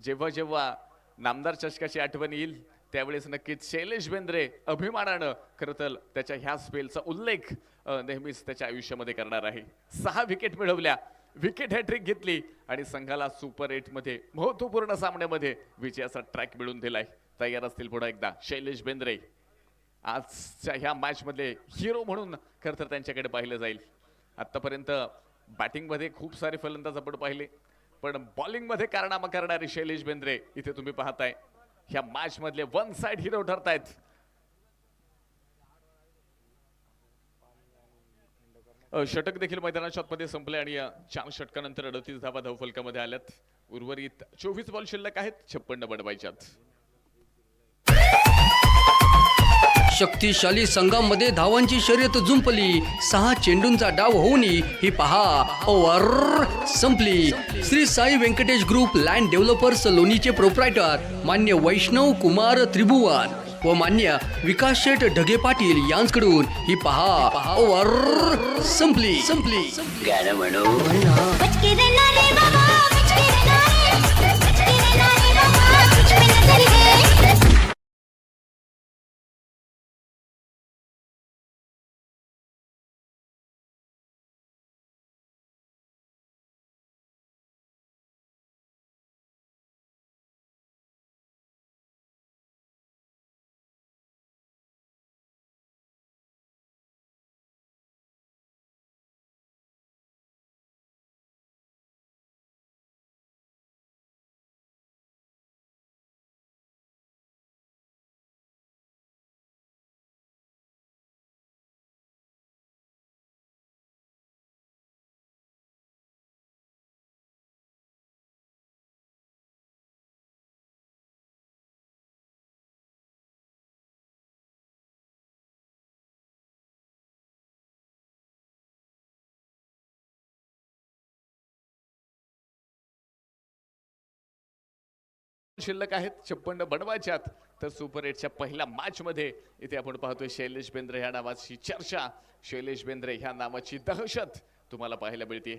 जेव्हा जेव्हा नामदार चषकाची आठवण येईल त्यावेळेस नक्कीच शैलेश बेंद्रे अभिमानानं खरं तर त्याच्या ह्या स्पेलचा उल्लेख नेहमीच त्याच्या आयुष्यामध्ये करणार आहे. 6 विकेट मिळवल्या, विकेट हॅट्रिक घेतली आणि संघाला सुपर 8 मध्ये महत्वपूर्ण सामन्यामध्ये विजयाचा ट्रॅक मिळवून दिलाय. तयार असतील पुन्हा एकदा शैलेश बेंद्रे. आजच्या ह्या मॅच मध्ये हिरो म्हणून खरं तर त्यांच्याकडे पाहिलं जाईल. आतापर्यंत बॅटिंग मध्ये खूप सारे फलंदाज आपण पाहिले, पण बॉलिंग मध्ये कारनामा करणारे शैलेश बेंद्रे इथे तुम्ही पाहताय ह्या मॅच मधले वन साइड हिरो ठरतायत. षटक देखील मैदानाच्या आतमध्ये संपले आणि 4 षटकानंतर 38 धावा धावफलकामध्ये आल्यात. उर्वरित 24 बॉल शिल्लक आहेत, 56 बनवायच्यात. शक्तिशाली संघामध्ये धावांची शर्यत जुंपली. 6 चेंडूंचा डाव होऊन ही पहा ओव्हर संपली. Shri Sai Venkatesh group land developers लोणीचे प्रोप्रायटर मान्य वैष्णव कुमार त्रिभुवन व मान्य विकास शेठ ढगे पाटील यांच्याकडून ही पहा ओव्हर संपली. बचके रहना रे बाबा, बचके रहना रे, बचके रहना रे बाबा, तुझ पे नजर है. शिल्लक आहेत, 56 बनवायच्यात. तर सुपर 8च्या पहिल्या मॅच मध्ये इथे आपण पाहतोय शैलेश बेंद्रे ह्या नावाची चर्चा, शैलेश बेंद्रे ह्या नावाची दहशत तुम्हाला पाहायला मिळते.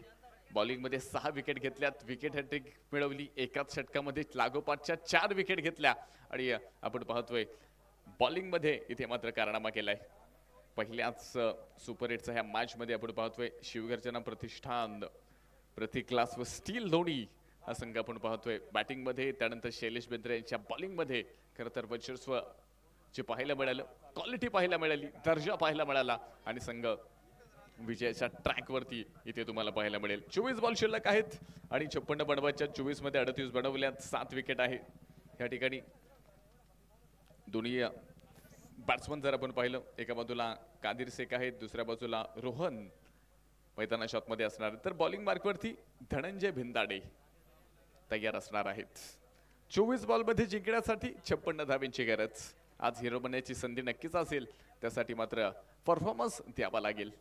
बॉलिंग मध्ये 6 विकेट घेतल्यात, विकेट हॅट्रिक मिळवली. एकाच षटकामध्ये लागोपाठच्या 4 विकेट घेतल्या आणि आपण पाहतोय बॉलिंग मध्ये इथे मात्र कारनामा केलाय. पहिल्याच सुपर 8च्या ह्या मॅच मध्ये आपण पाहतोय शिवगर्जना प्रतिष्ठान, प्रतीक क्लास व स्टील लोणी हा संघ आपण पाहतोय बॅटिंग मध्ये. त्यानंतर शैलेश बेंद्रे यांच्या बॉलिंग मध्ये खरं तर वर्चस्व जे पाहायला मिळालं, क्वालिटी पाहायला मिळाली, दर्जा पाहायला मिळाला आणि संघ विजयाच्या ट्रॅक वरती इथे तुम्हाला पाहायला मिळेल. 24 बॉल शिल्लक आहेत आणि 56 बनवायच्या. 24 मध्ये 38 बनवल्यात. 7 विकेट आहे या ठिकाणी. दोन्ही बॅट्समन जर आपण पाहिलं, एका बाजूला कादिर शेख आहेत, दुसऱ्या बाजूला रोहन मैदानाच्या आतमध्ये असणार. तर बॉलिंग मार्कवरती धनंजय भिंदाडे तयार असणार आहेत. 24 बॉल मध्ये जिंकण्यासाठी 56 धावांची गरज. आज हिरो बनण्याची संधी नक्कीच असेल, त्यासाठी मात्र परफॉर्मन्स द्यावा लागेल.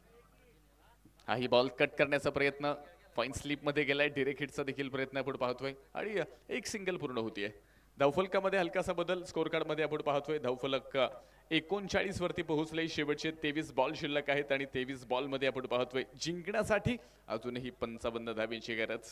हाही बॉल कट करण्याचा प्रयत्न फाईन स्लिप मध्ये गेलाय. डिरेक्ट हिटचा देखील प्रयत्न आपण पाहतोय आणि एक सिंगल पूर्ण होतीये. धावफलकामध्ये हलकासा बदल स्कोर कार्ड मध्ये आपण पाहतोय. धावफलक 39 वरती पोहोचले. शेवटचे 23 बॉल शिल्लक आहेत आणि 23 बॉल मध्ये आपण पाहतोय जिंकण्यासाठी अजूनही 55 धावांची गरज.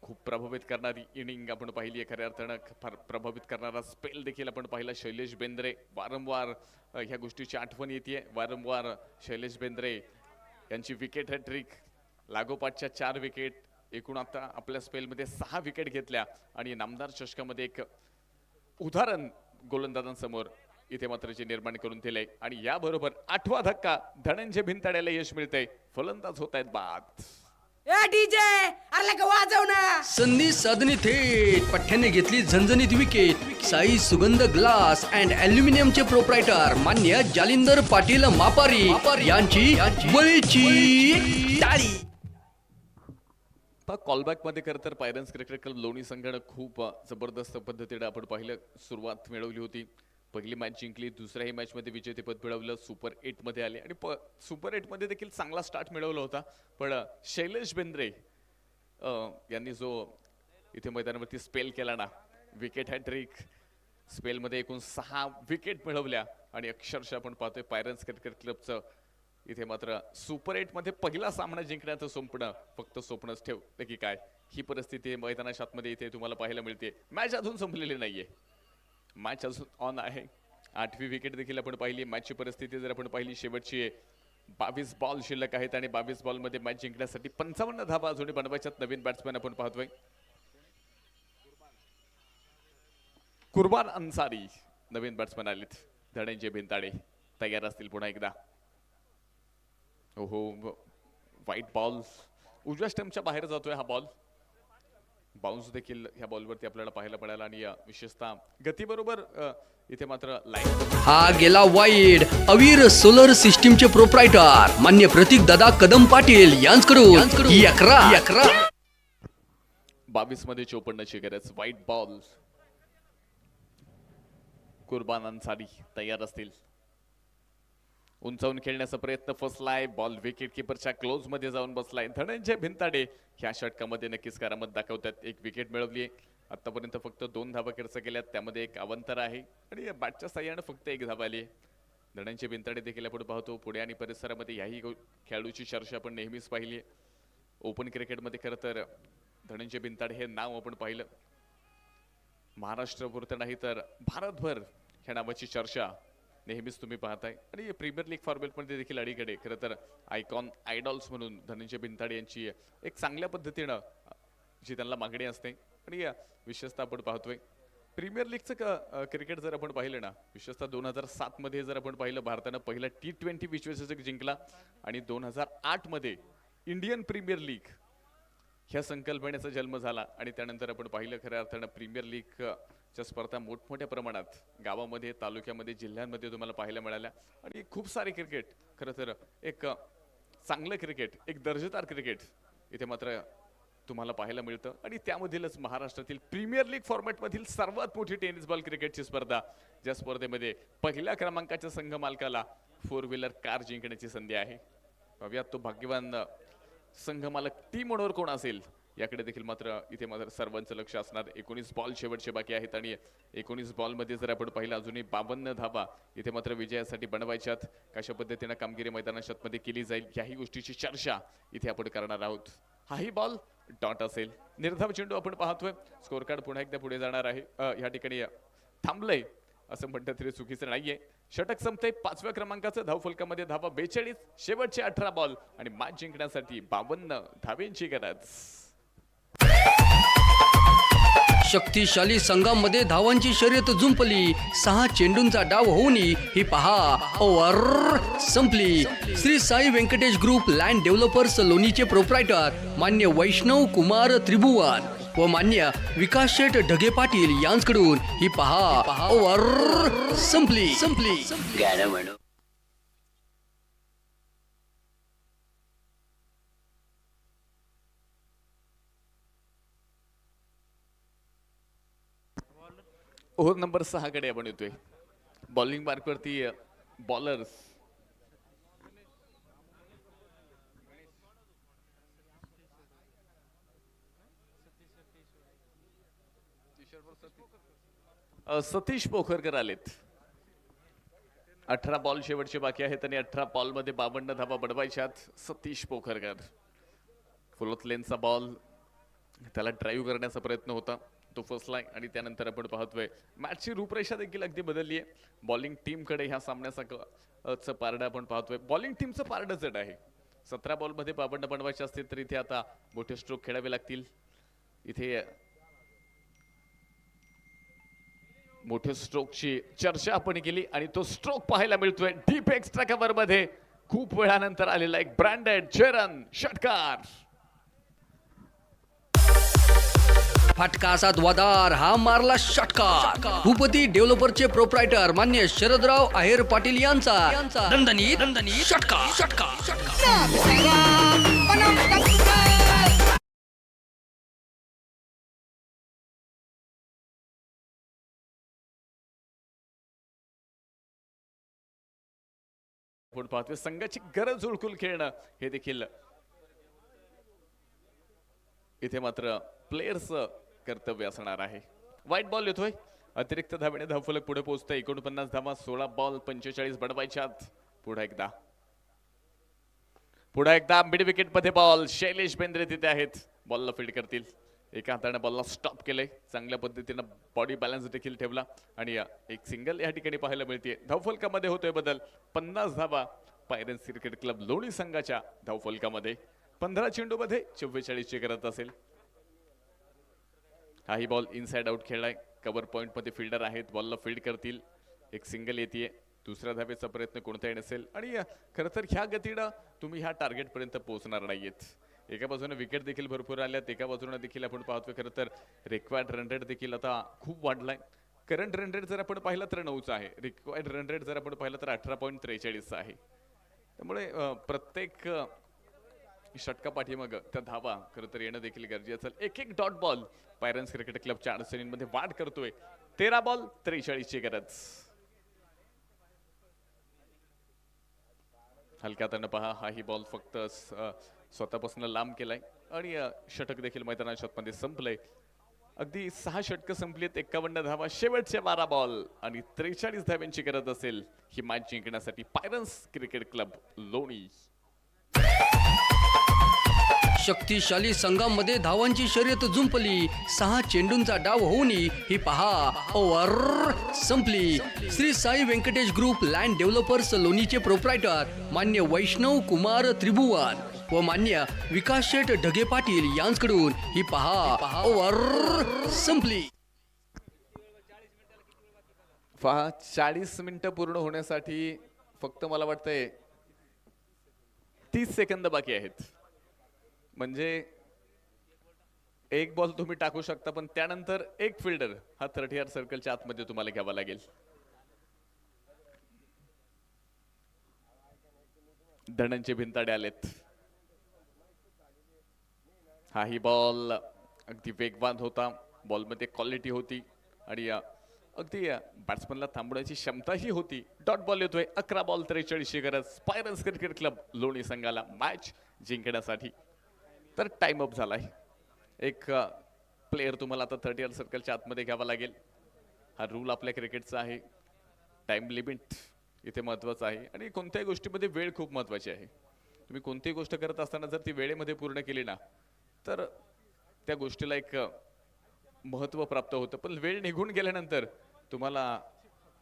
खूप प्रभावित करणारी इनिंग आपण पाहिली आहे. खऱ्या अर्थानं फार प्रभावित करणारा स्पेल देखील आपण पाहिला. शैलेश बेंद्रे वारंवार ह्या गोष्टीची आठवण येते. वारंवार शैलेश बेंद्रे यांची विकेट हॅट्रिक, लागोपाठच्या 4 विकेट, एकूण आता आपल्या स्पेलमध्ये 6 विकेट घेतल्या आणि नामदार चषकामध्ये एक उदाहरण गोलंदाजांसमोर इथे मात्र जे निर्माण करून दिले आणि याबरोबर 8वा धक्का धनंजय भिंताड्याला यश मिळते. फलंदाज होत आहेत बाद. ए डीजे अरे लगा वाजव ना. संधी साधने थेट पठ्ठ्याने घेतली झणझणीत विकेट. साई सुगंध ग्लास अँड अल्युमिनियमचे प्रोप्रायटर मान्य जालिंदर पाटील मापारी यांची बळीची टाळी. कॉलबॅक मध्ये खरं तर पायरन्स क्रिकेट क्लब लोणी संघानं खूप जबरदस्त पद्धतीने आपण पाहिलं सुरुवात मिळवली होती. पहिली मॅच जिंकली, दुसऱ्याही मॅच मध्ये विजेतेपद मिळवलं, सुपर 8 मध्ये आले आणि सुपर 8 मध्ये देखील चांगला स्टार्ट मिळवला होता. पण शैलेश बेंद्रे यांनी जो इथे मैदानावरती स्पेल केला ना, विकेट हॅट्रिक, स्पेलमध्ये एकूण 6 विकेट मिळवल्या आणि अक्षरशः आपण पाहतोय पायरन्स क्रिकेट क्लबचं इथे मात्र सुपर 8 मध्ये पहिला सामना जिंकण्याचं स्वप्न फक्त स्वप्नच ठेवते की काय, ही परिस्थिती मैदानाच्या आतमध्ये इथे तुम्हाला पाहायला मिळते. मॅच अजून संपलेली नाहीये, मॅच अजून ऑन आहे. 8वी विकेट देखील आपण पाहिली. मॅचची परिस्थिती जर आपण पाहिली, शेवटची 22 बॉल शिल्लक आहेत आणि 22 बॉल मध्ये मॅच जिंकण्यासाठी 55 धावा अजून बनवायच्यात. नवीन बॅट्समॅन आपण पाहतोय कुर्बान अन्सारी, नवीन बॅट्समॅन आलेत. धनंजय भिंताडे तयार असतील पुन्हा एकदा. ओहो, व्हाईट बॉल उजव्या स्टंपच्या बाहेर जातोय हा बॉल. बाउन्स देखील ह्या बॉलवरती आपल्याला पाहायला मिळाला आणि विशेषतः गतीबरोबर इथे मात्र लाईन. हा गेला वाईड. अवीर सोलर सिस्टीमचे प्रोप्रायटर मान्य प्रतीक दादा कदम पाटील यांच्याकडून 11 22 मध्ये 54ची गरज. व्हाईट बॉल, कुर्बान अन्सारी तयार असतील. उंचावून खेळण्याचा प्रयत्न फसलाय. बॉल विकेट किपरच्या क्लोज मध्ये जाऊन बसलाय. धनंजय भिंताडे ह्या षटकामध्ये नक्कीच करामत दाखवतात. 1 विकेट मिळवली आहे आतापर्यंत. फक्त 2 धावा खर्च केल्यात, त्यामध्ये 1 अवंतर आहे आणि बॅटच्या साह्याने फक्त 1 धावा आली. धनंजय भिंताडे देखील आपण पाहतो पुणे आणि परिसरामध्ये याही खेळाडूची चर्चा आपण नेहमीच पाहिली आहे. ओपन क्रिकेटमध्ये खरं तर धनंजय भिंताडे हे नाव आपण पाहिलं. महाराष्ट्रापुरतं नाही तर भारतभर ह्या नावाची चर्चा नेहमीच तुम्ही पाहताय. आणि प्रीमियर लीग फॉर्मॅटमध्ये देखील अलीकडे खरं तर आयकॉन आयडॉल्स म्हणून धनंजय भिंताडे यांची एक चांगल्या पद्धतीनं जी त्यांना मागणी असते. आणि विशेषतः आपण पाहतोय प्रीमियर लीगचं क्रिकेट जर आपण पाहिलं ना, विशेषतः 2007 मध्ये जर आपण पाहिलं, भारतानं पहिला T20 विश्वचषक जिंकला आणि 2008 मध्ये इंडियन प्रीमियर लीग ह्या संकल्पनेचा जन्म झाला. आणि त्यानंतर आपण पाहिलं खऱ्या अर्थानं प्रीमियर लीगच्या स्पर्धा मोठमोठ्या प्रमाणात गावामध्ये, तालुक्यामध्ये, जिल्ह्यांमध्ये तुम्हाला पाहायला मिळाल्या. आणि खूप सारे क्रिकेट खरं तर एक चांगलं क्रिकेट, एक दर्जेदार क्रिकेट इथे मात्र तुम्हाला पाहायला मिळतं. आणि त्यामधीलच महाराष्ट्रातील प्रीमियर लीग फॉर्मॅटमधील सर्वात मोठी टेनिस बॉल क्रिकेटची स्पर्धा, ज्या स्पर्धेमध्ये पहिल्या क्रमांकाच्या संघ मालकाला 4 व्हीलर कार जिंकण्याची संधी आहे. पाहूयात तो भाग्यवान संघ मालक टीम म्हणून कोण असेल याकडे देखील मात्र इथे मात्र सर्वांचं लक्ष असणार. 19 बॉल शेवटचे बाकी आहेत आणि 19 बॉल मध्ये जर आपण पाहिलं अजूनही 52 धावा इथे मात्र विजयासाठी बनवायच्यात. कशा पद्धतीने कामगिरी मैदानाच्या मध्ये केली जाईल याही गोष्टीची चर्चा इथे आपण करणार आहोत. हाही बॉल डॉट असेल. निर्धाव चेंडू आपण पाहतोय. स्कोर कार्ड पुन्हा एकदा पुढे जाणार आहे. या ठिकाणी थांबलंय असं म्हणतात तरी चुकीचं नाहीये. षटक संपतंय. 5व्या क्रमांकाचं धावफलकामध्ये धावा 42. शेवटचे 18 बॉल आणि मॅच जिंकण्यासाठी 52 धावेंची गरज. शक्तिशाली संघामध्ये धावांची शर्यत जुंपली. 6 चेंडूंचा डाव होऊन ही पहा ओव्हर संपली. Shri Sai Venkatesh group land developers लोणीचे प्रोप्रायटर मान्य वैष्णव कुमार त्रिभुवन व मान्य विकास शेठ ढगे पाटील यांच्याकडून ही पहा ओव्हर संपली. ओव्हर नंबर 6 कडे आपण येतोय. बॉलिंग मार्कवरती बॉलर्स सतीश पोखरकर आलेत. 18 बॉल शेवटचे बाकी आहेत आणि 18 बॉल मध्ये 52 धावा बनवायच्यात. सतीश पोखरकर, फुलत लेनचा बॉल, त्याला ड्राईव्ह करण्याचा प्रयत्न होता, तो फसलाय. आणि त्यानंतर आपण पाहतोय मॅचची रूपरेषा देखील अगदी बदलली आहे. बॉलिंग टीमकडे ह्या सामन्याचा पारडं आपण पाहतोय. बॉलिंग टीमचं पारडं जड आहे. 17 बॉलमध्ये 52 बनवायचे असतील तर इथे आता मोठे स्ट्रोक खेळावे लागतील. इथे मोठे स्ट्रोकची चर्चा आपण केली आणि तो स्ट्रोक पाहायला मिळतोय डीप एक्स्ट्रा कव्हर मध्ये. खूप वेळानंतर आलेला एक ब्रँडेड चरण षटकार. फटका असा द्वादार हा मारला षटकार. भूपती डेव्हलपरचे प्रोप्रायटर मान्य शरदराव आहेर पाटील यांचा दणदणीत षटकार. आपण पाहतोय संघाची गरज ओळखून खेळणं हे देखील इथे मात्र प्लेयर्स कर्तव्य असणार आहे. व्हाईट बॉल येतोय. अतिरिक्त धावेने धावफलक पुढे पोहोचतोय. 49 धावा 16 बॉल 45 बनवायच्यात. पुढे एकदा मिड विकेट मध्ये बॉल. शैलेश बेंद्रे तिथे आहेत. बॉलला फील्ड करतील. एका हाताने बॉलला स्टॉप केलंय. चांगल्या पद्धतीनं बॉडी बॅलन्स देखील ठेवला आणि एक सिंगल या ठिकाणी पाहायला मिळते. धावफलकामध्ये होतोय बदल. 50 धावा पायरन्स क्रिकेट क्लब लोणी संघाच्या धावफलकामध्ये. 15 चेंडूमध्ये 44 ची करत असेल. हाही बॉल इनसाइड आउट खेळलाय. कव्हर पॉइंट मध्ये फिल्डर आहेत. बॉलला फील्ड करतील. एक सिंगल येते. दुसऱ्या धावेचा प्रयत्न कोणताही नसेल आणि खरं तर ह्या गतीनं तुम्ही ह्या टार्गेट पर्यंत पोहोचणार नाहीयेत. एका बाजूने विकेट देखील भरपूर आल्यात. एका बाजूने देखील आपण पाहतोय खरं तर रिक्वायर्ड रन रेट देखील आता खूप वाढलाय. करंट रन रेट जर आपण पाहिलं तर 9चा आहे. रिक्वायर्ड रन रेट जर आपण पाहिलं तर 18.43 आहे. त्यामुळे प्रत्येक षटकापाठी मग त्या धावा खरं तर येणं देखील गरजेचं. एक डॉट बॉल पायरन्स क्रिकेट क्लबच्या अडचणींमध्ये वाढ करतोय. 13 बॉल 43 ची गरज. हलक्या हाताने पहा. हाही बॉल फक्त स्वतःपासून लांब केलाय आणि षटक देखील मैदानाच्या आतमध्ये संपलंय. अगदी 6 षटकं संपलीत. 51 धावा शेवटचे 12 बॉल आणि 43 धाव्यांची गरज असेल ही मॅच जिंकण्यासाठी पायरन्स क्रिकेट क्लब लोणी. शक्तिशाली संघामध्ये धावांची शर्यत जुंपली. 6 चेंडूंचा डाव होऊन ही पहा ओव्हर संपली. Shri Sai Venkatesh group land developers लोणीचे प्रोप्रायटर मान्य वैष्णव कुमार त्रिभुवन व मान्य विकास शेठ ढगे पाटील यांच्याकडून ही पहा ओव्हर संपली. 40 मिनिटं पूर्ण होण्यासाठी फक्त मला वाटतंय 30 सेकंद बाकी आहेत. म्हणजे एक बॉल तुम्ही टाकू शकता पण त्यानंतर एक फिल्डर हा 30 यार्ड सर्कलच्या आतमध्ये तुम्हाला घ्यावा लागेल. धण्यांचे भिंताडे आलेत. हाही बॉल अगदी वेगवान होता. बॉलमध्ये क्वालिटी होती आणि अगदी बॅट्समनला थांबवण्याची क्षमताही होती. डॉट बॉल येतोय. 11 बॉल 43 ची गरज पायरन्स क्रिकेट क्लब लोणी संघाला मॅच जिंकण्यासाठी. तर टाइम अप झालाय. एक प्लेयर तुम्हाला आता 30 यार्ड सर्कलच्या आतमध्ये घ्यावा लागेल. हा रूल आपल्या क्रिकेटचा आहे. टाइम लिमिट इथे महत्वाचं आहे आणि कोणत्याही गोष्टीमध्ये वेळ खूप महत्वाची आहे. तुम्ही कोणतीही गोष्ट करत असताना जर ती वेळेमध्ये पूर्ण केली ना तर त्या गोष्टीला एक महत्व प्राप्त होतं. पण वेळ निघून गेल्यानंतर तुम्हाला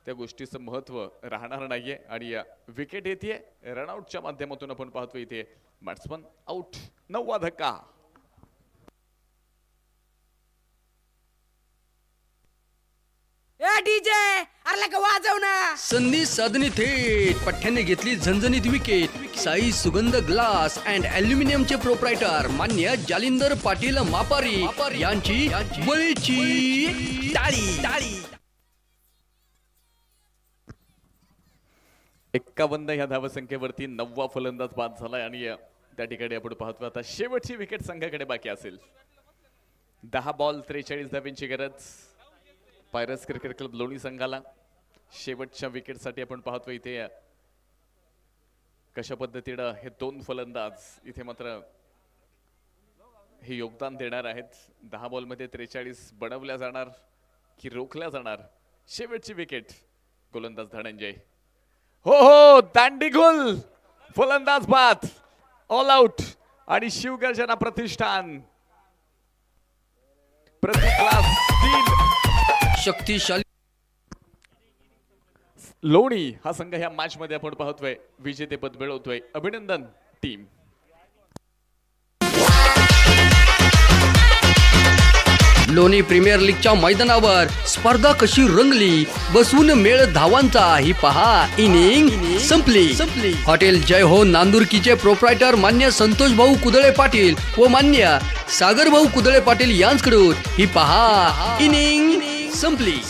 त्या गोष्टीचं महत्व राहणार नाहीये आणि विकेट येते. रनआउटच्या माध्यमातून आपण पाहतो इथे बॅट्समन आउट. 9वा धक्का. ए डीजे अरे लगा वाजव ना. संधी साधणी थेट पठ्ठ्याने घेतली झणझणीत विकेट. साई सुगंध ग्लास अँड अल्युमिनियमचे प्रोप्रायटर मान्य जालिंदर पाटील मापारी यांची बळीची टाळी. 51 ह्या धावसंख्येवरती 9वा फलंदाज बाद झालाय आणि त्या ठिकाणी आपण पाहतो आता शेवटची विकेट संघाकडे बाकी असेल. 10 बॉल 43 धाव्यांची गरज पायरन्स क्रिकेट क्लब लोणी संघाला. शेवटच्या विकेटसाठी आपण पाहतो इथे कशा पद्धतीनं हे 2 फलंदाज इथे मात्र हे योगदान देणार आहेत. 10 बॉलमध्ये 43 बनवल्या जाणार की रोखल्या जाणार. शेवटची विकेट गोलंदाज धनंजय. हो दांडीगुल फलंदाज बाद. ऑल आउट आणि शिवगर्जना प्रतिष्ठान प्रति क्लास 3 शक्तिशाली लोणी हा संघ ह्या मॅच मध्ये आपण पाहतोय विजेतेपद मिळवतोय. अभिनंदन टीम. लोणी प्रीमियर लीगच्या मैदानावर स्पर्धा कशी रंगली, बसवून मेळ धावांचा ही पहा इनिंग संपली. हॉटेल जय हो नांदुरकीचे प्रोप्रायटर मान्य संतोष भाऊ कुदळे पाटील व मान्य सागर भाऊ कुदळे पाटील यांच्याकडून ही पहा इनिंग संपली.